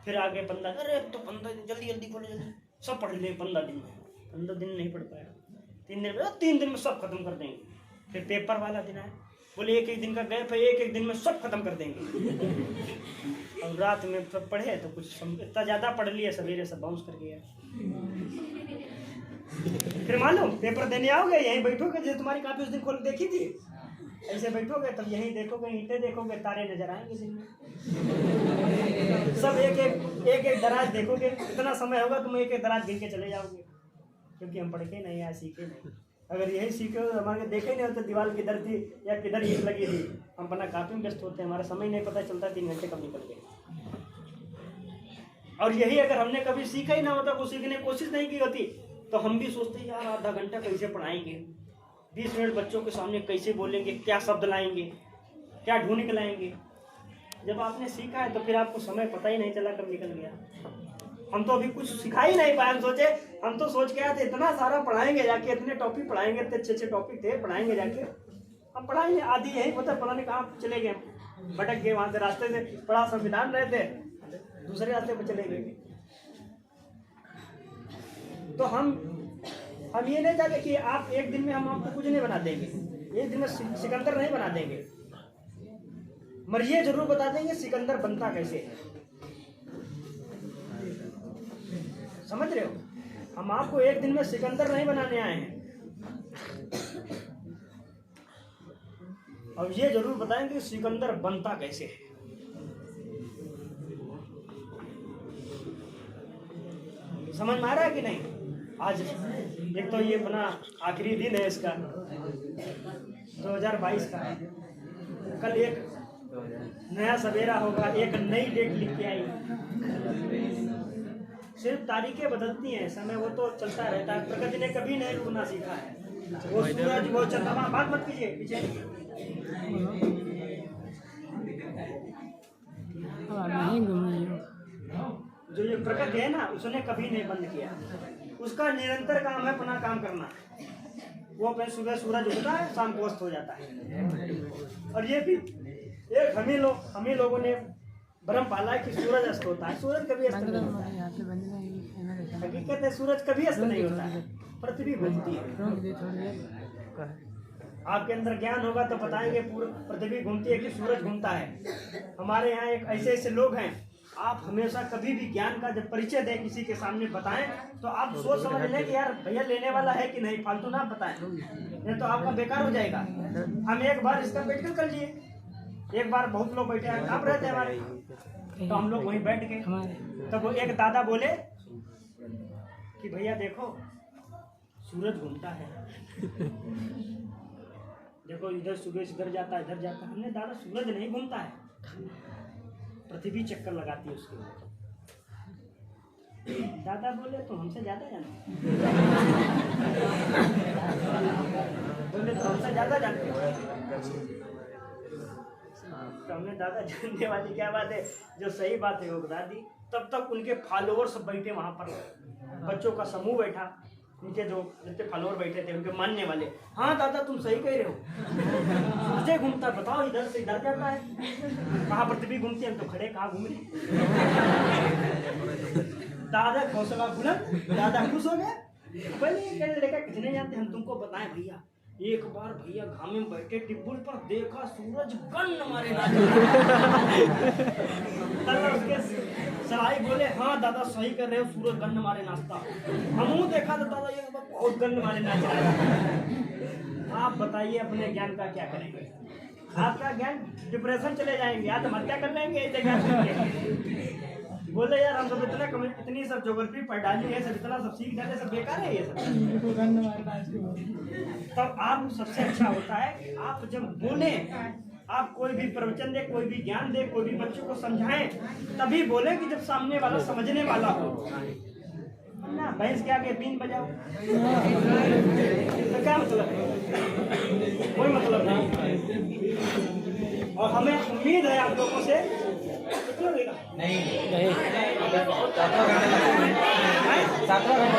फिर आगे 15, अरे तो 15 दिन जल्दी जल्दी पढ़ो, जल्दी सब पढ़ लेंगे 15 दिन में। 15 दिन नहीं पढ़ पाया, 3 दिन में, 3 दिन में सब खत्म कर देंगे। फिर पेपर वाला दिन आए, बोले 1-1 दिन का गैप है, 1-1 दिन में सब खत्म कर देंगे। और रात में पढ़े तो कुछ इतना ज़्यादा पढ़ लिया, सवेरे सब बाउंस कर गया। फिर मालूम पेपर देने आओगे, यहीं बैठोगे, जैसे तुम्हारी कापी उस दिन खोल देखी थी, ऐसे बैठोगे तब यहीं देखोगे, ईंटें देखोगे, तारे नजर आएंगे दिन में। सब एक एक दराज देखोगे, इतना समय होगा तुम एक एक दराज गिन के चले जाओगे, क्योंकि हम पढ़ के नहीं आए, सीखे नहीं। अगर यही सीखे हो, हमारे देखे नहीं होते दीवार किधर थी या किधर ईंट लगी थी, हम अपना काफी में व्यस्त होते हैं, हमारा समय नहीं पता चलता, 3 घंटे कब निकल गए। और यही अगर हमने कभी सीखा ही ना होता, कुछ सीखने की कोशिश नहीं की होती, तो हम भी सोचते यार आधा घंटा कैसे पढ़ाएंगे, 20 मिनट बच्चों के सामने कैसे बोलेंगे, क्या शब्द लाएंगे, क्या ढूंढ के लाएंगे। जब आपने सीखा है तो फिर आपको समय पता ही नहीं चला कब निकल गया। हम तो अभी कुछ सिखा ही नहीं पाए। हम तो सोच के आए थे इतना सारा पढ़ाएंगे जाके, इतने टॉपिक पढ़ाएंगे, इतने अच्छे टॉपिक थे, पढ़ाएंगे जाके, हम पढ़ाएंगे आधी यही पता पता नहीं कहाँ चले गए, भटक गए वहाँ से, रास्ते से पढ़ा संविधान रहे थे, दूसरे रास्ते पर चले गए। तो हम ये नहीं चाहते कि आप एक दिन में हम आपको कुछ नहीं बना देंगे, एक दिन में सिकंदर नहीं बना देंगे, मगर ये जरूर बता देंगे सिकंदर बनता कैसे है। समझ रहे हो, हम आपको एक दिन में सिकंदर नहीं बनाने आए हैं, और ये जरूर बताएंगे सिकंदर बनता कैसे है। समझ में आ रहा है कि नहीं? आज एक तो ये अपना आखिरी दिन है इसका 2022 का, कल एक नया सवेरा होगा, एक नई डेट लिख के आई। सिर्फ तारीखें बदलती हैं, समय वो तो चलता रहता है। प्रकृति ने कभी नहीं रुकना सीखा है। वो सूरज, वो चंद्रमा, बात मत कीजिए पीछे, जो ये प्रकृति है ना, उसने कभी नहीं बंद किया। उसका निरंतर काम है अपना काम करना। वो अपने सुबह सूरज उगता है, शाम को अस्त हो जाता है। और ये भी एक हम ही लोगों ने भ्रम पाला है कि सूरज अस्त होता है। सूरज कभी अस्त नहीं होता है। हकीकत है सूरज कभी अस्त नहीं होता है, पृथ्वी घूमती है। आपके अंदर ज्ञान होगा तो बताएंगे पूरी पृथ्वी घूमती है कि सूरज घूमता है। हमारे यहाँ एक ऐसे लोग हैं, आप हमेशा कभी भी ज्ञान का जब परिचय दें, किसी के सामने बताएं, तो आप सोच समझ लें कि यार भैया लेने वाला है कि नहीं, फालतू ना बताएं, नहीं तो आपका बेकार हो जाएगा। हम एक बार इसका प्रैक्टिकल कर लिए, एक बार बहुत लोग बैठे हैं, काम रहते हैं हमारे, तो हम लोग वहीं बैठ गए। तब वो एक दादा बोले कि भैया देखो सूरज घूमता है, देखो इधर सूरज इधर जाता है, इधर जाता है। हमने दादा सूरज नहीं घूमता है, पृथ्वी चक्कर लगाती है उसके ऊपर। दादा बोले तो हमसे ज्यादा जानते, बोले तो हमसे ज्यादा जानते। तो हमने दादा जानने वाली क्या बात है, जो सही बात है वो बता दी। तब तक उनके फॉलोअर्स बैठे वहां पर, बच्चों का समूह बैठा, उनके जो जितने फॉलोअर बैठे थे उनके मानने वाले। हाँ दादा तुम सही कह रहे हो, सूरज घूमता, बताओ इधर से इधर जाता है, कहाँ पृथ्वी घूमती है, हम तो खड़े कहाँ घूम रहे। दादा हौसला बुलंद, दादा खुश हो गए। पहले ये कहने लगा किसी नहीं जानते, हम तुमको बताएं भैया। एक बार भैया घाम में बैठे टिब्बुल पर, देखा सूरज गन मारे उसके सराय बोले हाँ दादा सही कर रहे हो, सूरज गन मारे नाचता। हमू देखा तो दादा ये बहुत गन मारे नाच रहा है। आप बताइए अपने ज्ञान का क्या करेंगे? आपका ज्ञान डिप्रेशन चले जाएंगे, आत्महत्या कर लेंगे ऐसे ज्ञान। बोले यार हम सब इतनी सब ज्योग्राफी पढ़ डाली है, सब इतना सब सीख डाले, सब बेकार है ये सब। तब आप सबसे अच्छा होता है आप जब बोले, आप कोई भी प्रवचन दे, कोई भी ज्ञान दे, कोई भी बच्चों को समझाएं, तभी बोले कि जब सामने वाला समझने वाला हो ना। भैंस के आगे बीन बजाओ तो क्या मतलब है? कोई मतलब नहीं। और हमें उम्मीद है आप लोगों से नहीं 7वां घंटा